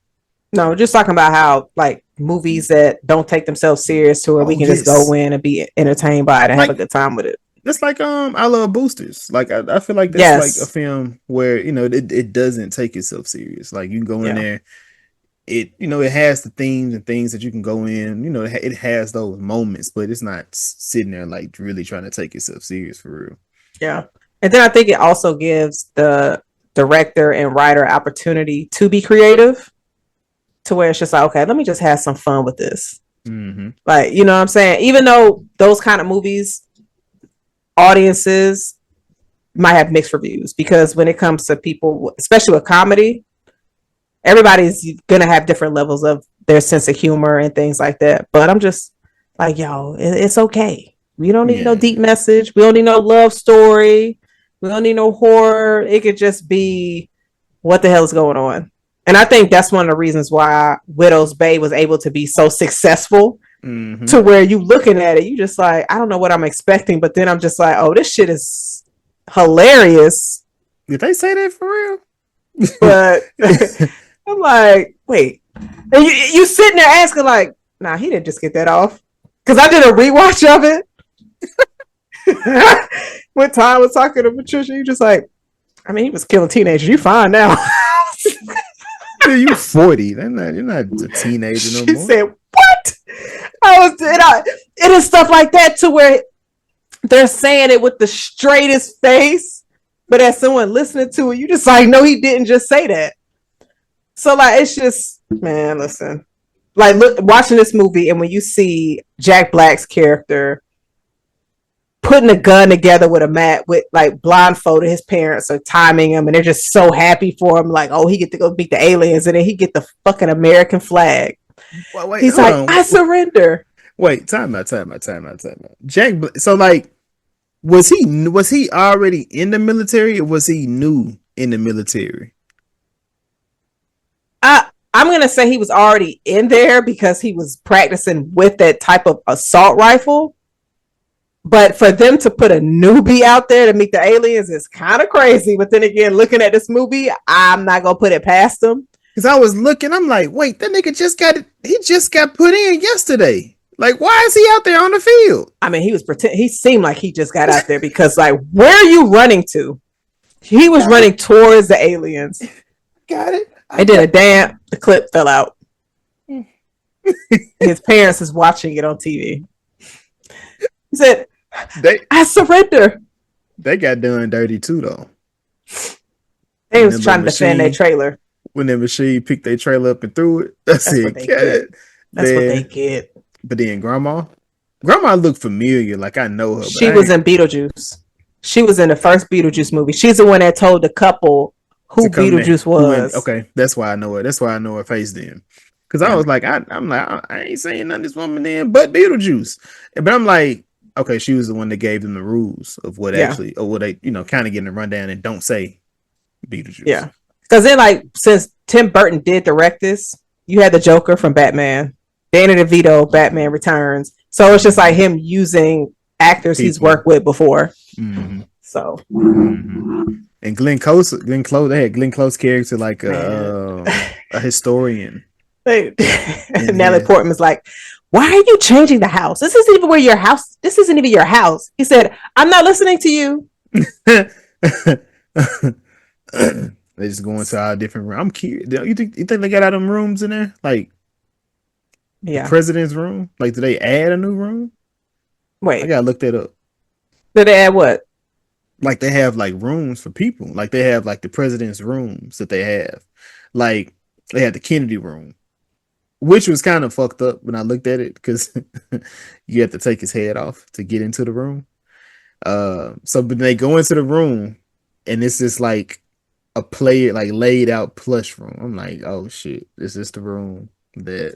No, just talking about how like movies that don't take themselves serious to where we Oh can just go yes, in and be entertained by it and have a like good time with it. that's like I love Boosters. Like I feel like that's like a Yes. film where it doesn't take itself serious. Like you can go in Yeah. there, it has the themes and things that you can go in. It has those moments, but it's not sitting there like really trying to take itself serious for real. Yeah. And then I think it also gives the director and writer opportunity to be creative to where it's just like, okay, let me just have some fun with this. Mm-hmm. Like, you know what I'm saying? Even though those kind of movies, audiences might have mixed reviews because when it comes to people, especially with comedy, everybody's gonna have different levels of their sense of humor and things like that. But I'm just like, yo, it's okay. We don't need no Yeah. deep message. We don't need no love story. We don't need no horror. It could just be what the hell is going on. And I think that's one of the reasons why Widow's Bay was able to be so successful Mm-hmm. to where you looking at it, you just like, I don't know what I'm expecting, but then I'm just like, oh, this shit is hilarious. Did they say that for real? But I'm like, wait. And you sitting there asking, like, nah, he didn't just get that off. Because I did a rewatch of it. When Ty was talking to Patricia, you just like, I mean, he was killing teenagers. You fine now. Dude, you 40. You're not a teenager no She more. said, what? It is stuff like that to where they're saying it with the straightest face, but as someone listening to it, you just like, no, he didn't just say that. So like, it's just, man, listen, like look, watching this movie, and when you see Jack Black's character putting a gun together with a mat with like blindfolded, his parents are timing him, and they're just so happy for him, like, oh, he get to go beat the aliens, and then he get the fucking American flag. Wait, He's hold like, on. I surrender. Wait, time out. So like, was he already in the military or was he new in the military? I'm gonna say he was already in there because he was practicing with that type of assault rifle. But for them to put a newbie out there to meet the aliens is kind of crazy. But then again, looking at this movie, I'm not gonna put it past them. Because I was looking, I'm like, wait, that nigga he just got put in yesterday. Like, why is he out there on the field? I mean, he was pretend. He seemed like he just got out there because, like, where are you running to? He was running towards the aliens. Got it. And then the clip fell out. His parents is watching it on TV. He said, I surrender. They got done dirty too, though. They was trying to defend their trailer. When the machine picked their trailer up and threw it, that's it. What they get. That's what they get. But then Grandma looked familiar, like I know her. She was in Beetlejuice. She was in the first Beetlejuice movie. She's the one that told the couple who Beetlejuice was. Okay, that's why I know her. That's why I know her face then. Because I was like, I'm like, I ain't saying none of this woman then, but Beetlejuice. But I'm like, okay, she was the one that gave them the rules of what actually, or what they, kind of getting a rundown and don't say Beetlejuice. Yeah. Because then, like, since Tim Burton did direct this, you had the Joker from Batman, Danny DeVito, Batman Returns. So it's just like him using actors he's worked with before. Mm-hmm. So. Mm-hmm. And Glenn Close, they had Glenn Close character like a historian. Natalie Portman's like, why are you changing the house? This isn't even your house. He said, I'm not listening to you. They just go into our different rooms. I'm curious. You think they got out of them rooms in there? Like, the president's room? Like, did they add a new room? Wait, I gotta look that up. Did they add what? Like, they have like rooms for people. Like, they have like the president's rooms that they have. Like, they had the Kennedy room, which was kind of fucked up when I looked at it because you have to take his head off to get into the room. So but they go into the room and it's just like a player like laid out plush room. I'm like, oh shit, this is the room that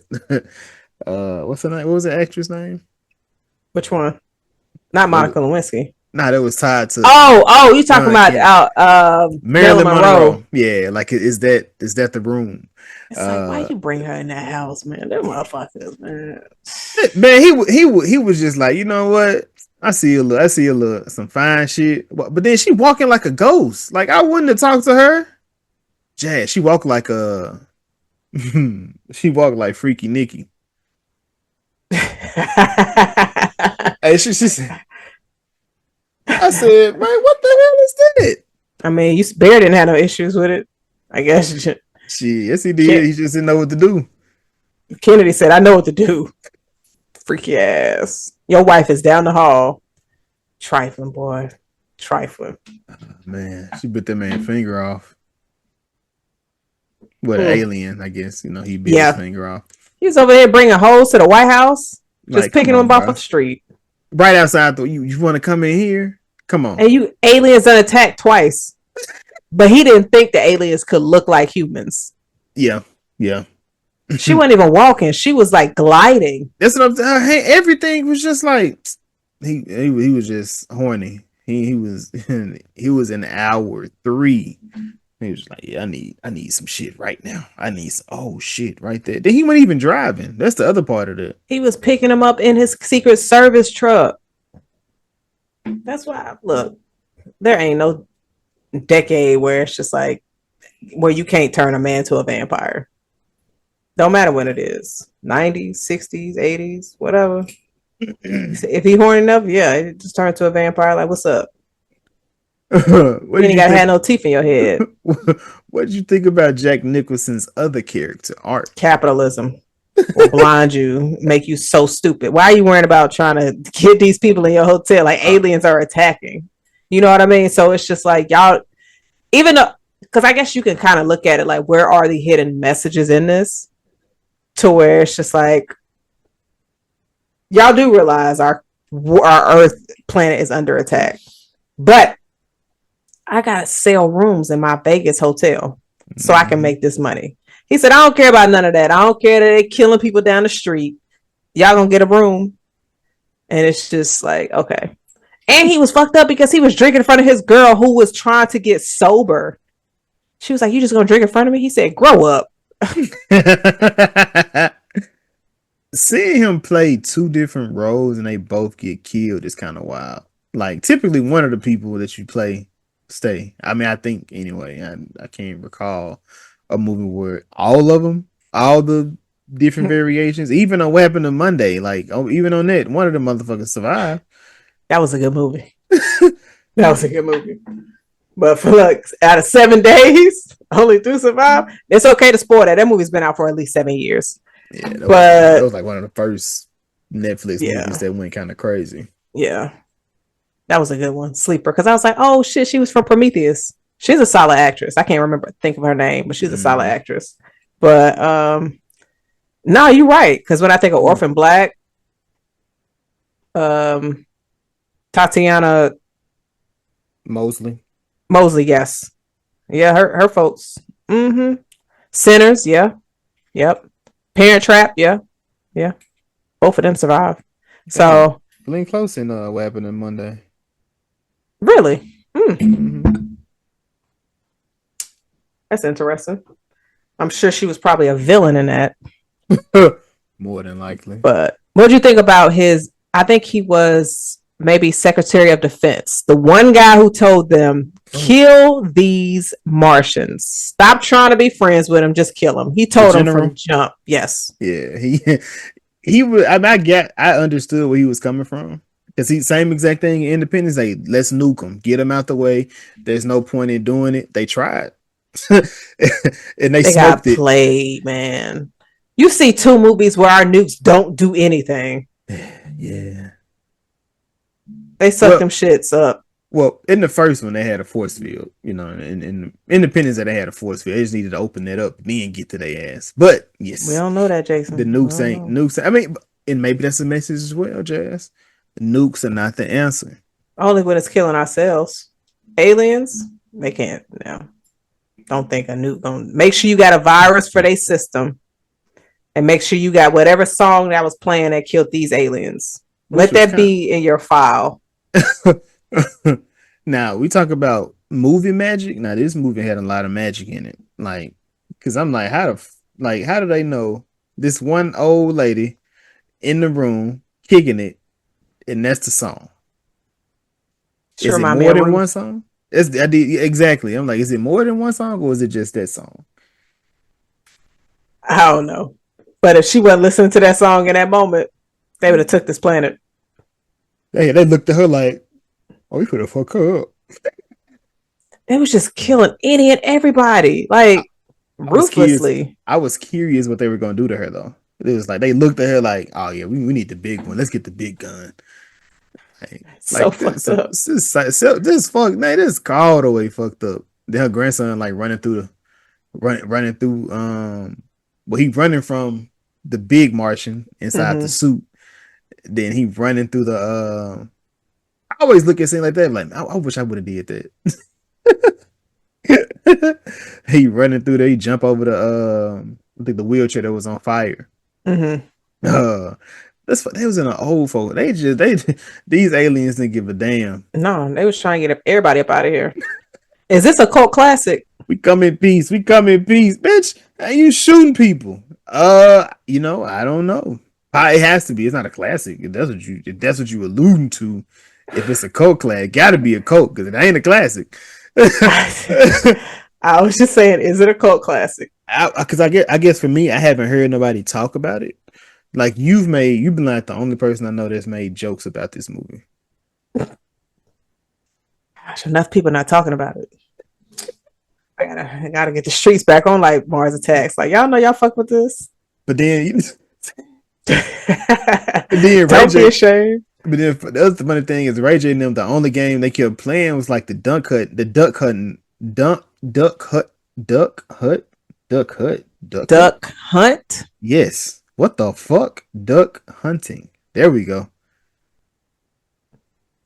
what's the name? What was the actress name? Which one? Not Monica Lewinsky. Nah, that was tied to. Oh, you talking about Marilyn Monroe? Yeah, like is that the room? It's like, why you bring her in that house, man? Them motherfuckers, man. Man, he was just like, you know what? I see a little some fine shit, but then she walking like a ghost. Like I wouldn't have talked to her. Jazz, she walked like a She walked like Freaky Nikki. Hey, she said, I said, man, what the hell is that? I mean, you Bear didn't have no issues with it. I guess She, yes, he did. He just didn't know what to do. Kennedy said, "I know what to do." Freaky ass. Your wife is down the hall. Trifling, boy. Trifling. Man, she bit that man's finger off. What an Mm. alien, I guess. He bit his Yeah. finger off. He was over there bringing hoes to the White House, just Like, come picking on, them off bro. of the street. Right outside, you want to come in here? Come on. And you aliens done attacked twice. But he didn't think the aliens could look like humans. Yeah. She wasn't even walking. She was like gliding. That's what I'm saying. Hey, everything was just like he was just horny. He was he was in hour 3. He was like, yeah, I need some shit right now. I need some shit right there. Then he wasn't even driving. That's the other part of it. He was picking them up in his Secret Service truck. That's why, look, there ain't no decade where it's just like where you can't turn a man to a vampire. Don't matter when it is. 90s, 60s, 80s, whatever. If he horny enough, yeah, it just turn to a vampire. Like, what's up? You ain't gotta have no teeth in your head. What did you think about Jack Nicholson's other character, Art? Capitalism will blind you, make you so stupid. Why are you worrying about trying to get these people in your hotel? Like aliens are attacking. You know what I mean? So it's just like y'all, even though, because I guess you can kind of look at it like, where are the hidden messages in this? To where it's just like, y'all do realize our Earth planet is under attack, but I gotta sell rooms in my Vegas hotel so I can make this money. He said, I don't care about none of that. I don't care that they killing people down the street. Y'all gonna get a room. And it's just like, okay. And he was fucked up because he was drinking in front of his girl who was trying to get sober. She was like, you just gonna drink in front of me? He said, grow up. Seeing him play 2 different roles and they both get killed is kind of wild. Like, typically one of the people that you play stay. I mean, I think anyway. I can't recall a movie where all of them, all the different variations, even on What Happened to Monday, like even on that, one of the motherfuckers survived. That was a good movie. That was a good movie. But for like out of 7 days, only 2 survive. It's okay to spoil that. That movie's been out for at least 7 years. Yeah, that was like one of the first Netflix movies that went kind of crazy. Yeah. That was a good one. Sleeper. Because I was like, oh shit, she was from Prometheus. She's a solid actress. I can't think of her name, but she's a solid actress. But no, you're right. Because when I think of Orphan Black, Tatiana Mosley, yes. Yeah, her folks. Mm-hmm. Sinners, yeah. Yep. Parent Trap, yeah. Both of them survived. So Glenn Close in What Happened on Monday. Really? That's interesting. I'm sure she was probably a villain in that. More than likely. But what do you think about his? I think he was maybe Secretary of Defense, the one guy who told them, kill these Martians. Stop trying to be friends with them. Just kill them. He told them from jump. Yes. Yeah. He was. I understood where he was coming from. Because he same exact thing in Independence Day. Let's nuke them. Get them out the way. There's no point in doing it. They tried. And they smoked got played, man. You see 2 movies where our nukes don't do anything. Yeah. They suck them shits up. Well, in the first one, they had a force field. In Independence Day, they had a force field. They just needed to open that up, then get to their ass. But yes, we don't know that, Jason. The nukes ain't nukes. I mean, and maybe that's a message as well, Jazz. The nukes are not the answer. Only when it's killing ourselves. Aliens, they can't. No, don't think a nuke gonna. Make sure you got a virus for their system, and make sure you got whatever song that was playing that killed these aliens. Let that be in your file. Now we talk about movie magic. Now this movie had a lot of magic in it, like, because I'm like, how do they know this one old lady in the room kicking it, and that's the song? Is it more than one song? Exactly. I'm like, is it more than one song, or is it just that song? I don't know. But if she wasn't listening to that song in that moment, they would have took this planet. They looked at her like, oh, we could have fucked her up. They was just killing any and everybody, I, like I was curious. ruthlessly. I was curious what they were gonna do to her though. It was like they looked at her like, oh yeah, we need the big one. Let's get the big gun. So This, fucked up. this fuck man, this is all the way fucked up. Then her grandson like running through well he running from the big Martian inside the suit. Then he running through the I always look at something like that like I wish I would have did that. He running through there, he jump over the I think the wheelchair that was on fire. They was in an old folk. They these aliens didn't give a damn. No, they was trying to get everybody up out of here. Is this a cult classic? We come in peace, bitch. How you shooting people? I don't know. It has to be. It's not a classic. If that's what you alluding to. If it's a cult classic, it gotta be a cult because it ain't a classic. I was just saying, is it a cult classic? Because I guess for me, I haven't heard nobody talk about it. Like you've been like the only person I know that's made jokes about this movie. Gosh, enough people not talking about it. I gotta get the streets back on like Mars Attacks. Like y'all know y'all fuck with this. But then, don't be ashamed. But then the other funny thing is Ray J and them, the only game they kept playing was like the duck hunt. Yes. What the fuck? Duck hunting. There we go.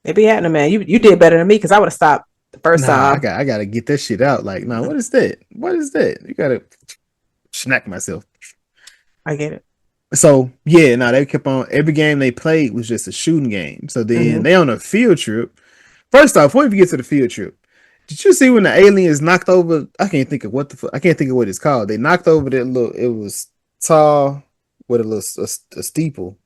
It be happening, man. You did better than me because I would have stopped the first time. I gotta get that shit out. Like, what is that? What is that? You gotta snack myself. I get it. So yeah, they kept on. Every game they played was just a shooting game. So then they on a field trip. First off, before we get to the field trip, did you see when the aliens knocked over? I can't think of what it's called. They knocked over that little. It was tall with a steeple.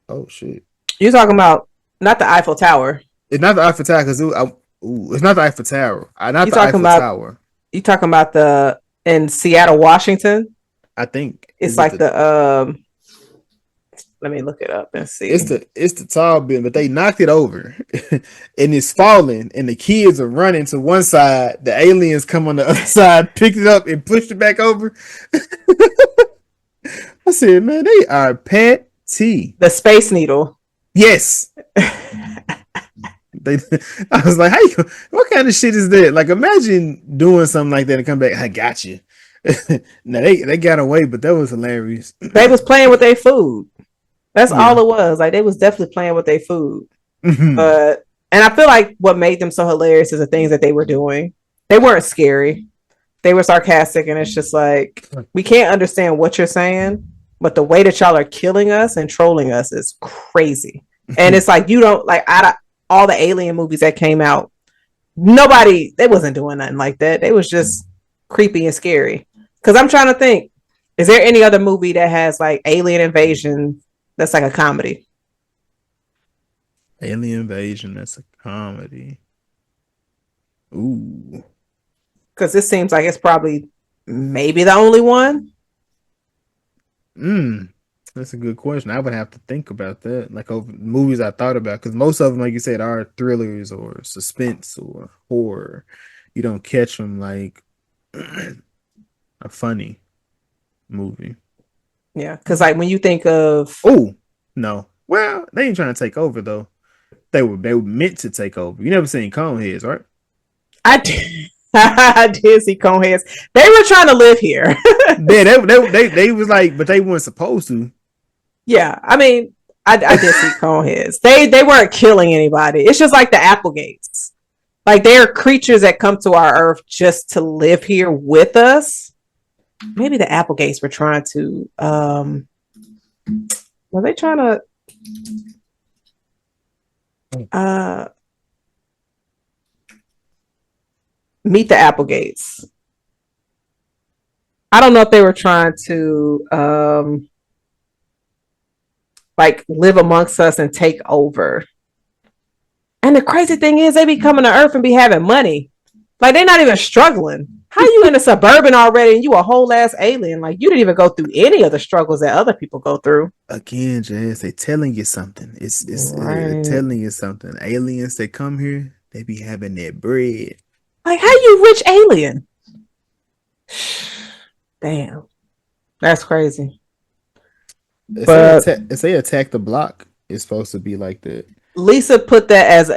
Oh shit! You're talking about not the Eiffel Tower. It's not the Eiffel Tower because it's not the Eiffel Tower. Tower. You talking about the in Seattle, Washington? I think it's like the let me look it up and see. It's the tall building, but they knocked it over and it's falling, and the kids are running to one side. The aliens come on the other side, picked it up, and pushed it back over. I said, man, they are petty. The Space Needle. Yes. I was like, what kind of shit is that? Like, imagine doing something like that and come back. I got you. No, they got away, but that was hilarious. They was playing with their food. That's all it was. Like they was definitely playing with their food. But and I feel like what made them so hilarious is the things that they were doing. They weren't scary. They were sarcastic, and it's just like we can't understand what you're saying, but the way that y'all are killing us and trolling us is crazy. And it's like you don't like out of all the alien movies that came out, they wasn't doing nothing like that. They was just creepy and scary. Because I'm trying to think, is there any other movie that has like alien invasion that's like a comedy? Alien invasion, that's a comedy. Ooh. Because this seems like it's probably maybe the only one. That's a good question. I would have to think about that. Like over movies I thought about, because most of them, like you said, are thrillers or suspense or horror. You don't catch them like a funny movie. Yeah, because like when you think of no, well, they ain't trying to take over though. They were meant to take over. You never seen Coneheads, right? I did see Coneheads. They were trying to live here. they was like, but they weren't supposed to. Yeah, I mean, I did see Coneheads. They weren't killing anybody. It's just like the Applegates. Like they're creatures that come to our Earth just to live here with us. Maybe the Applegates were trying to. Were they trying to? Meet the Applegates. I don't know if they were trying to like live amongst us and take over. And the crazy thing is they be coming to Earth and be having money. Like they're not even struggling. How you in a suburban already and you a whole ass alien? Like you didn't even go through any of the struggles that other people go through. Again, Jazz, they telling you something. It's Right. telling you something. Aliens that come here, they be having their bread. Like how you rich alien? Damn. That's crazy. But If they attack the block, it's supposed to be like that. Lisa put that as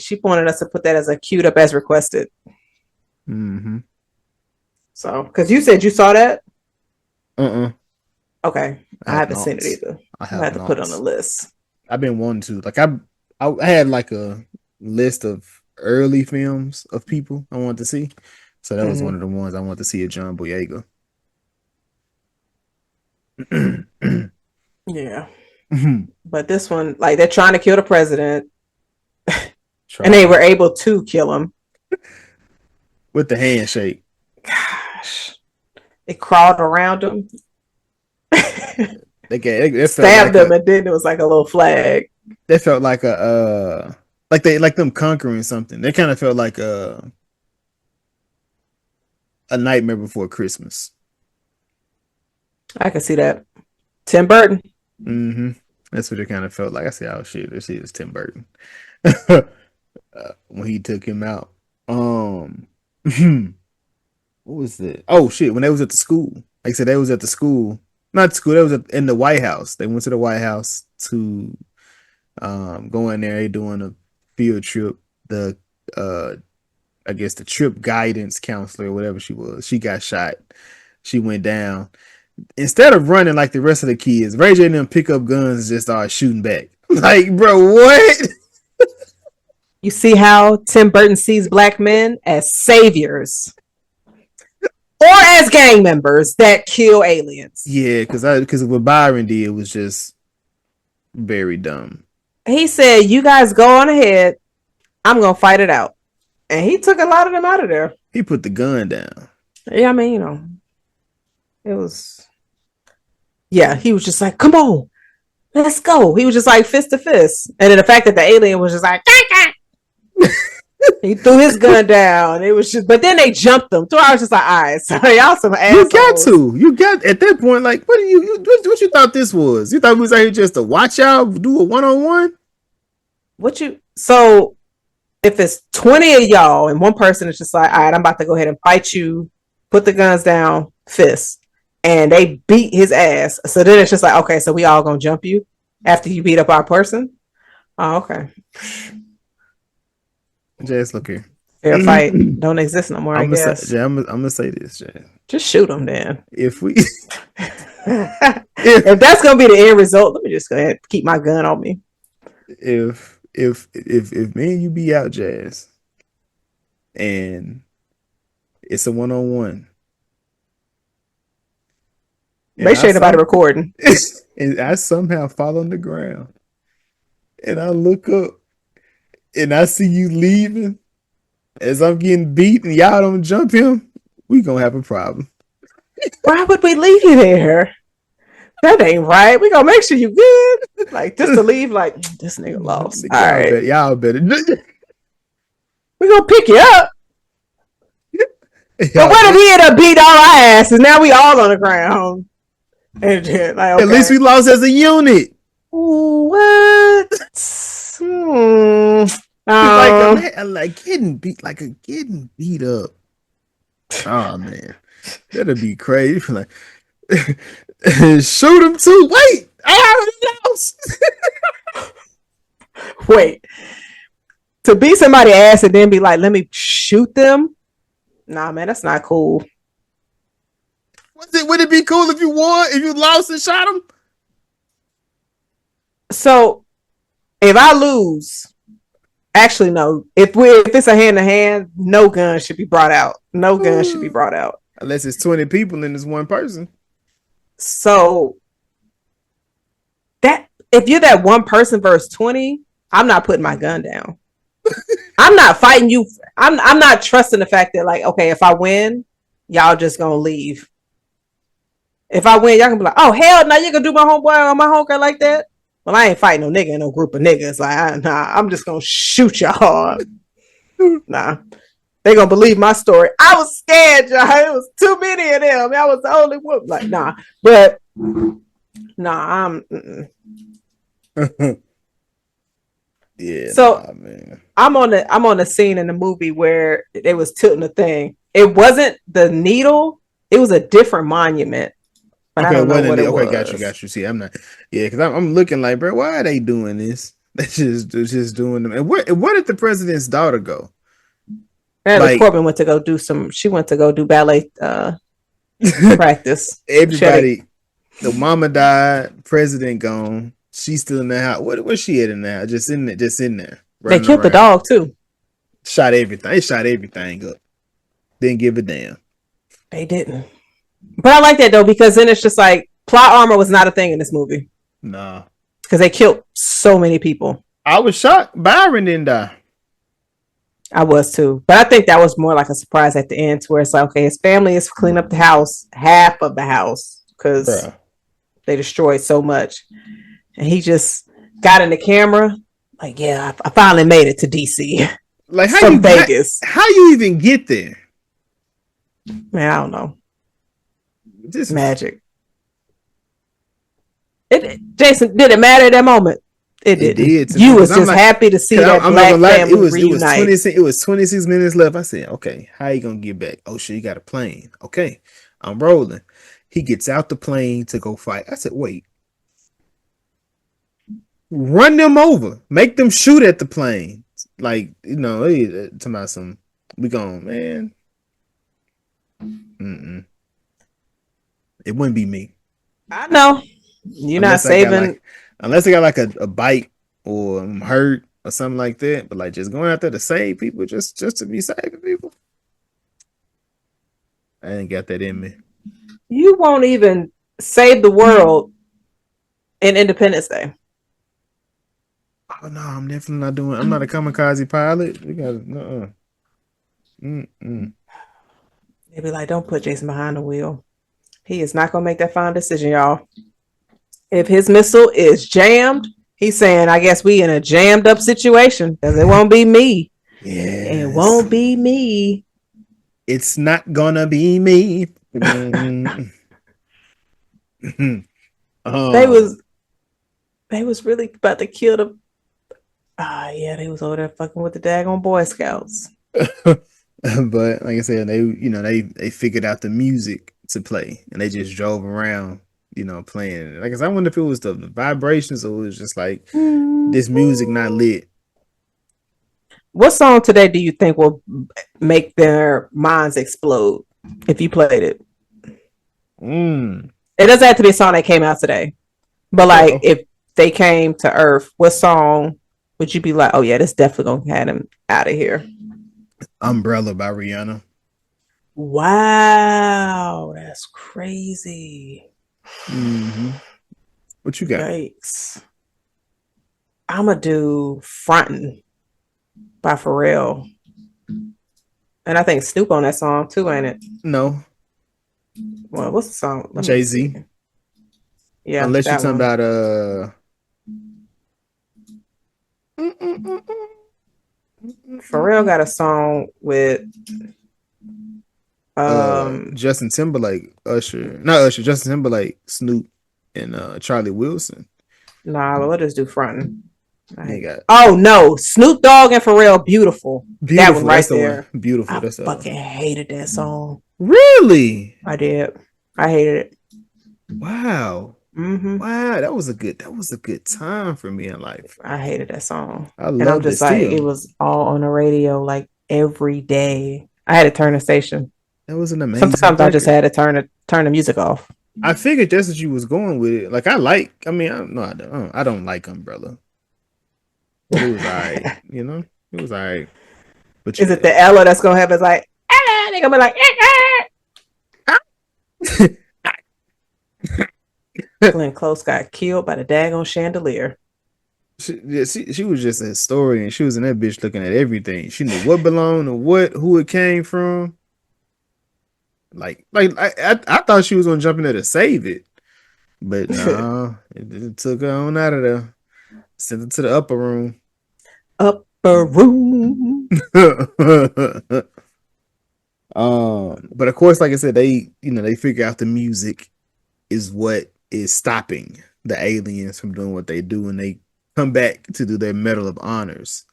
she wanted us to put that as a queued up as requested. Mm-hmm. So, because you said you saw that? Okay. I have haven't not. seen it either. I have to put it on the list. I've been wanting to. Like I had like a list of early films of people I wanted to see. So that was one of the ones I wanted to see, a John Boyega. Yeah. But this one, like they're trying to kill the president. And they were able to kill him. With the handshake. Gosh. They crawled around him. they stabbed them, and then it was like a little flag. They felt like like them conquering something. They kind of felt like a Nightmare Before Christmas. I can see that. Tim Burton. Mm-hmm. That's what it kind of felt like. I said, "Oh shit, this is Tim Burton." When he took him out. What was it? Oh shit! When they was at the school, like I said, they was at the school. Not school. They was in the White House. They went to the White House to go in there. They doing a field trip. The I guess the trip guidance counselor or whatever she was. She got shot. She went down. Instead of running like the rest of the kids, Ray J and them pick up guns and just start shooting back. Like, bro, what? You see how Tim Burton sees black men as saviors. Or as gang members that kill aliens. Yeah, because what Byron did was just very dumb. He said, "You guys go on ahead. I'm gonna fight it out," and he took a lot of them out of there. He put the gun down. Yeah, I mean, it was. Yeah, he was just like, "Come on, let's go." He was just like fist to fist, and then the fact that the alien was just like. He threw his gun down. It was just, but then they jumped him. 2 hours just like, all right, sorry, y'all some assholes. You got at that point. Like, what you thought this was? You thought we was out here just to watch y'all do a 1-on-1? So if it's 20 of y'all and one person is just like, all right, I'm about to go ahead and fight you, put the guns down, fist, and they beat his ass. So then it's just like, okay, so we all gonna jump you after you beat up our person? Oh, okay. Jazz, look here. Fair fight don't exist no more. I guess. I'm gonna say this, Jazz. Just shoot them, then. If that's gonna be the end result, let me just go ahead and keep my gun on me. If me and you be out, Jazz, and it's a 1-on-1, make sure nobody recording, and I somehow fall on the ground, and I look up. And I see you leaving as I'm getting beat and y'all don't jump him, we gonna have a problem. Why would we leave you there? That ain't right. We gonna make sure you good. Like, just to leave, like, this nigga lost. All right. Y'all better. We gonna pick you up. But what if he end up beat all our asses? Now we all on the ground. And then, like, okay. At least we lost as a unit. What? Like getting beat up. Oh man, that'd be crazy. Like, shoot him too. Wait, I already lost. Wait, to beat somebody's ass and then be like, let me shoot them? Nah, man, that's not cool. Would it be cool if you won? If you lost and shot him? So, if I lose, actually no. If it's a hand to hand, no gun should be brought out. No gun should be brought out unless it's 20 people and it's one person. So that if you're that one person versus 20, I'm not putting my gun down. I'm not fighting you. I'm not trusting the fact that, like, okay, if I win, y'all just gonna leave. If I win, y'all gonna be like, oh hell no, you gonna do my homeboy or my homegirl like that? Well, I ain't fighting no nigga in no group of niggas. Like, I'm just gonna shoot y'all. Nah. They gonna believe my story. I was scared, y'all. It was too many of them. I was the only one. Like, nah. But nah, Yeah, so nah, man. I'm on the scene in the movie where they was tilting the thing. It wasn't the needle, it was a different monument, but I Okay, don't know wasn't what it? it Okay, was. got you. See, I'm not. Yeah, because I'm looking like, bro, why are they doing this? They just doing them. And where did the president's daughter go? Natalie Like Portman went to go do some. She went to go do ballet practice. She had a, everybody, the mama died, president gone. She's still in the house. Where's she at in there? Just in there, they running killed the around. dog too. Shot everything. They shot everything up. Didn't give a damn. They didn't. But I like that though because then it's just like plot armor was not a thing in this movie Nah. because they killed so many people. I was shocked. Byron didn't die. I was too, but I think that was more like a surprise at the end, to where it's like, okay, his family is cleaning up the house, half of the house, because Bruh. they destroyed so much, and he just got in the camera, like, yeah, I finally made it to DC Like from Vegas. how you even get there? Man, I don't know, Just magic. Jason, did it matter at that moment? It it didn't. did to me You because was just happy to see that I'm not black gonna lie. family It was reunite. 26 minutes left. I said, okay, how you gonna get back? Oh shit, you got a plane. Okay, I'm rolling. He gets out the plane to go fight. I said, wait, run them over, make them shoot at the plane. Like to my some we going man. Mm-mm. It wouldn't be me I know you're not unless I got saving. like a bite or I'm hurt or something like that. But like just going out there to save people, just to be saving people, I ain't got that in me. You won't even save the world in Independence Day. Oh no, I'm definitely not doing. I'm not a kamikaze pilot. We got no. Mm-mm. They be like, don't put Jason behind the wheel. He is not gonna make that final decision, y'all. If his missile is jammed, he's saying, I guess we in a jammed up situation because it won't be me. It Yes, won't be me. it's not gonna be me. Mm. They Oh, was they was really about to kill the. Ah, yeah, they was over there fucking with the daggone Boy Scouts. but like I said, they figured out the music to play, and they just drove around, playing it. Like I said, I wonder if it was the vibrations or it was just like this music not lit. What song today do you think will make their minds explode if you played it? Mm. It doesn't have to be a song that came out today, but like Uh-oh. if they came to Earth, what song would you be like, oh yeah, this definitely gonna have him out of here? Umbrella by Rihanna. Wow, that's crazy. Mm-hmm. What you got? Yikes. I'ma do Frontin' by Pharrell. And I think Snoop on that song too, ain't it? No, Well, what's the song? Let me see. Jay-Z. Yeah, Unless you're that talking one. about Pharrell got a song with Justin Timberlake, Usher, not Usher, Justin Timberlake, Snoop, and Charlie Wilson. nah, but we'll just do Frontin'. They got Oh no, Snoop Dogg and Pharrell, Beautiful. That one Beautiful. right That's the one. there. Beautiful. I That's the fucking hated that song. really. I did. I hated it. Wow. Mm-hmm. Wow. That was a good time for me in life. I hated that song. I And I'm loved it just like, it still. was all on the radio like every day. I had to turn the station. That was an amazing Sometimes I just record. had to turn the music off. I figured that's what you was going with it. Like I mean, I don't like Umbrella, but it was alright. It was alright. But Is it yeah. the Ella that's gonna have it like, ah, they gonna be like, Glenn Close got killed by the daggone chandelier. She was just a historian. She was in that bitch looking at everything. She knew what belonged to what, who it came from. I thought she was gonna jump in there to save it, but no, it took her on out of there. Sent her to the upper room. Upper room. But of course, like I said, they figure out the music is what is stopping the aliens from doing what they do, and they come back to do their Medal of Honors.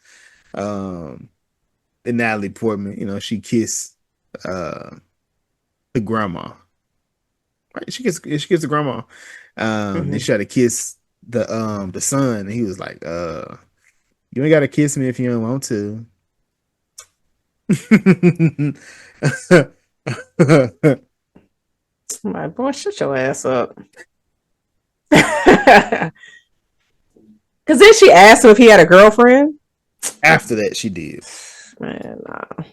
And Natalie Portman, she kissed the grandma. Right? She kissed the grandma. Then she had to kiss the son, and he was like, you ain't gotta kiss me if you don't want to. My boy, shut your ass up. Because then she asked him if he had a girlfriend. After that, she did. Man, nah.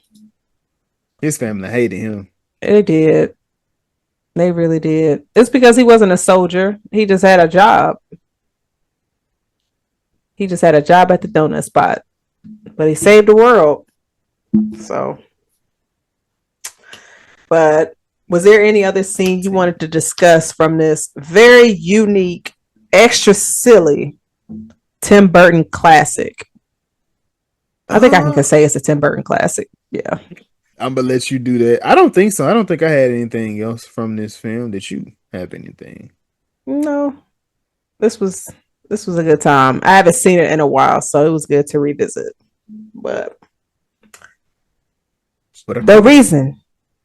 His family hated him. They did. They really did. It's because he wasn't a soldier. He just had a job. He just had a job at the donut spot. But he saved the world. So. But was there any other scene you wanted to discuss from this very unique, extra silly Tim Burton classic? I think I can say it's a Tim Burton classic. Yeah. I'm gonna let you do that. I don't think so. I don't think I had anything else from this film. Did you have anything? No. This was a good time. I haven't seen it in a while, so it was good to revisit. But the reason.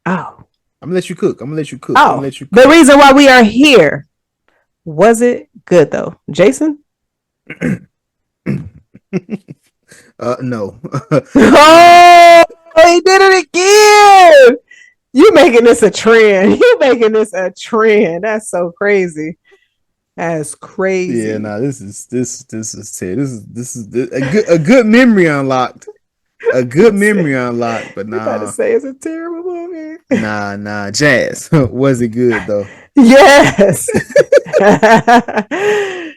Oh. I'm gonna let you cook. Oh, the reason why we are here. Was it good though, Jason? No. Oh, he did it again. You making this a trend. That's so crazy. That's crazy. Yeah, this is Ted. This is a good memory unlocked. A good memory unlocked, but nah. You gotta say it's a terrible movie. Nah. Jazz, was it good though? Yes.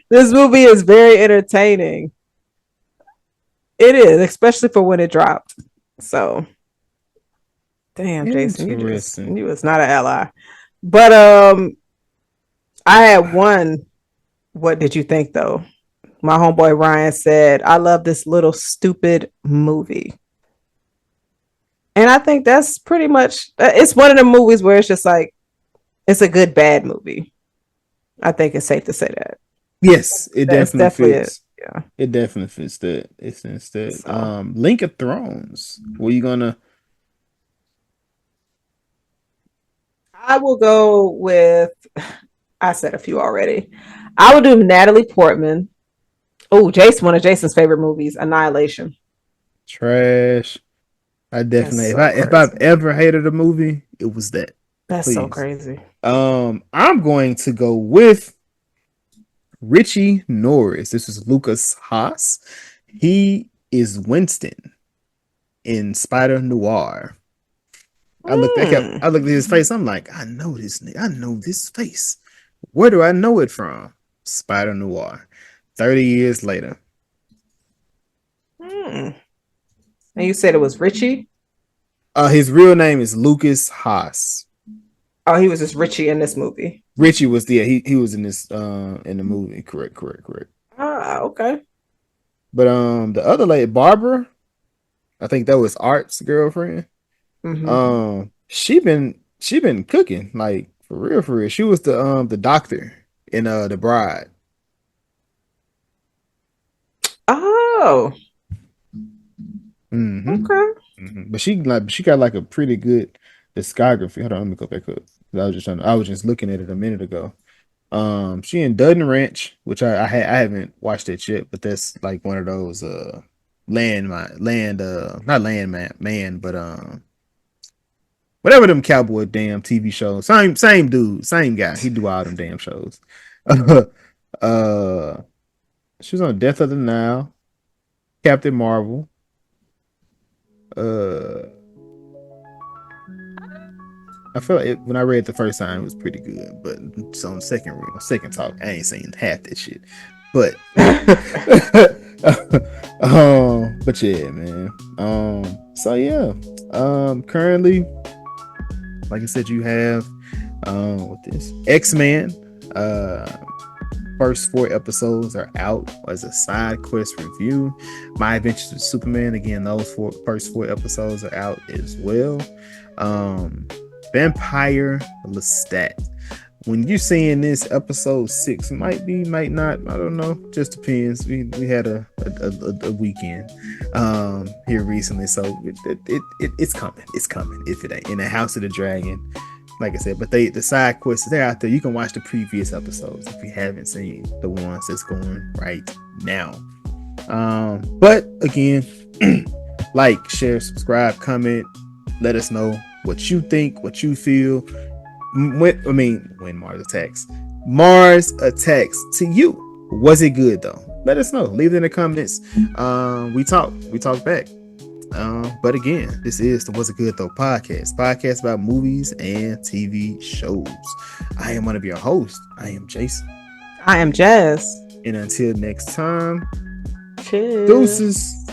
This movie is very entertaining. It is, especially for when it dropped. So, damn, Jason, you was not an ally. But I had one. What did you think though? My homeboy Ryan said, "I love this little stupid movie." And I think that's pretty much, it's one of the movies where it's just like, it's a good, bad movie. I think it's safe to say that. Yes, it definitely fits. Yeah. It definitely fits that. It's instead. So. Link of Thrones. Were you gonna? I will go with, I said a few already. I would do Natalie Portman. Oh, one of Jason's favorite movies, Annihilation. Trash. I definitely, if I've ever hated a movie, it was that. That's so crazy. I'm going to go with Richie Norris. This is Lucas Haas. He is Winston in Spider Noir. I looked at his face. I'm like, I know this face. Where do I know it from? Spider Noir. 30 years later. And you said it was Richie? His real name is Lucas Haas. Oh, he was just Richie in this movie. Richie was he was in this in the movie. Correct. Ah, okay. But the other lady, Barbara, I think that was Art's girlfriend. Mm-hmm. She been cooking, like for real. She was the doctor in The Bride. Oh. Mm-hmm. Okay. Mm-hmm. But she got like a pretty good discography. Hold on, let me go back up. I was just looking at it a minute ago. She in Dudden Ranch, which I haven't watched it yet, but that's like one of those not landman, but whatever them cowboy damn TV shows. Same dude, same guy. He do all them damn shows. She was on Death of the Nile, Captain Marvel. I feel like when I read it the first time, it was pretty good, but so on second talk, I ain't seen half that shit. But, but yeah, man. So yeah, currently, like I said, you have with this X-Men, first 4 episodes are out as a side quest review. My Adventures with Superman, again, those first 4 episodes are out as well. Vampire Lestat. When you're seeing this, episode 6 might be, might not. I don't know. Just depends. We had a weekend here recently, so it's coming. It's coming. If it ain't in the House of the Dragon, like I said, but the side quests, they're out there. You can watch the previous episodes if you haven't seen the ones that's going right now. But again, like, share, subscribe, comment. Let us know what you think, what you feel. When Mars attacks to you. Was it good though? Let us know. Leave it in the comments. We talk back. But again, this is the Was It Good Though podcast about movies and TV shows. I am one of your hosts. I am Jason. I am Jazz. And until next time, cheers. deuces.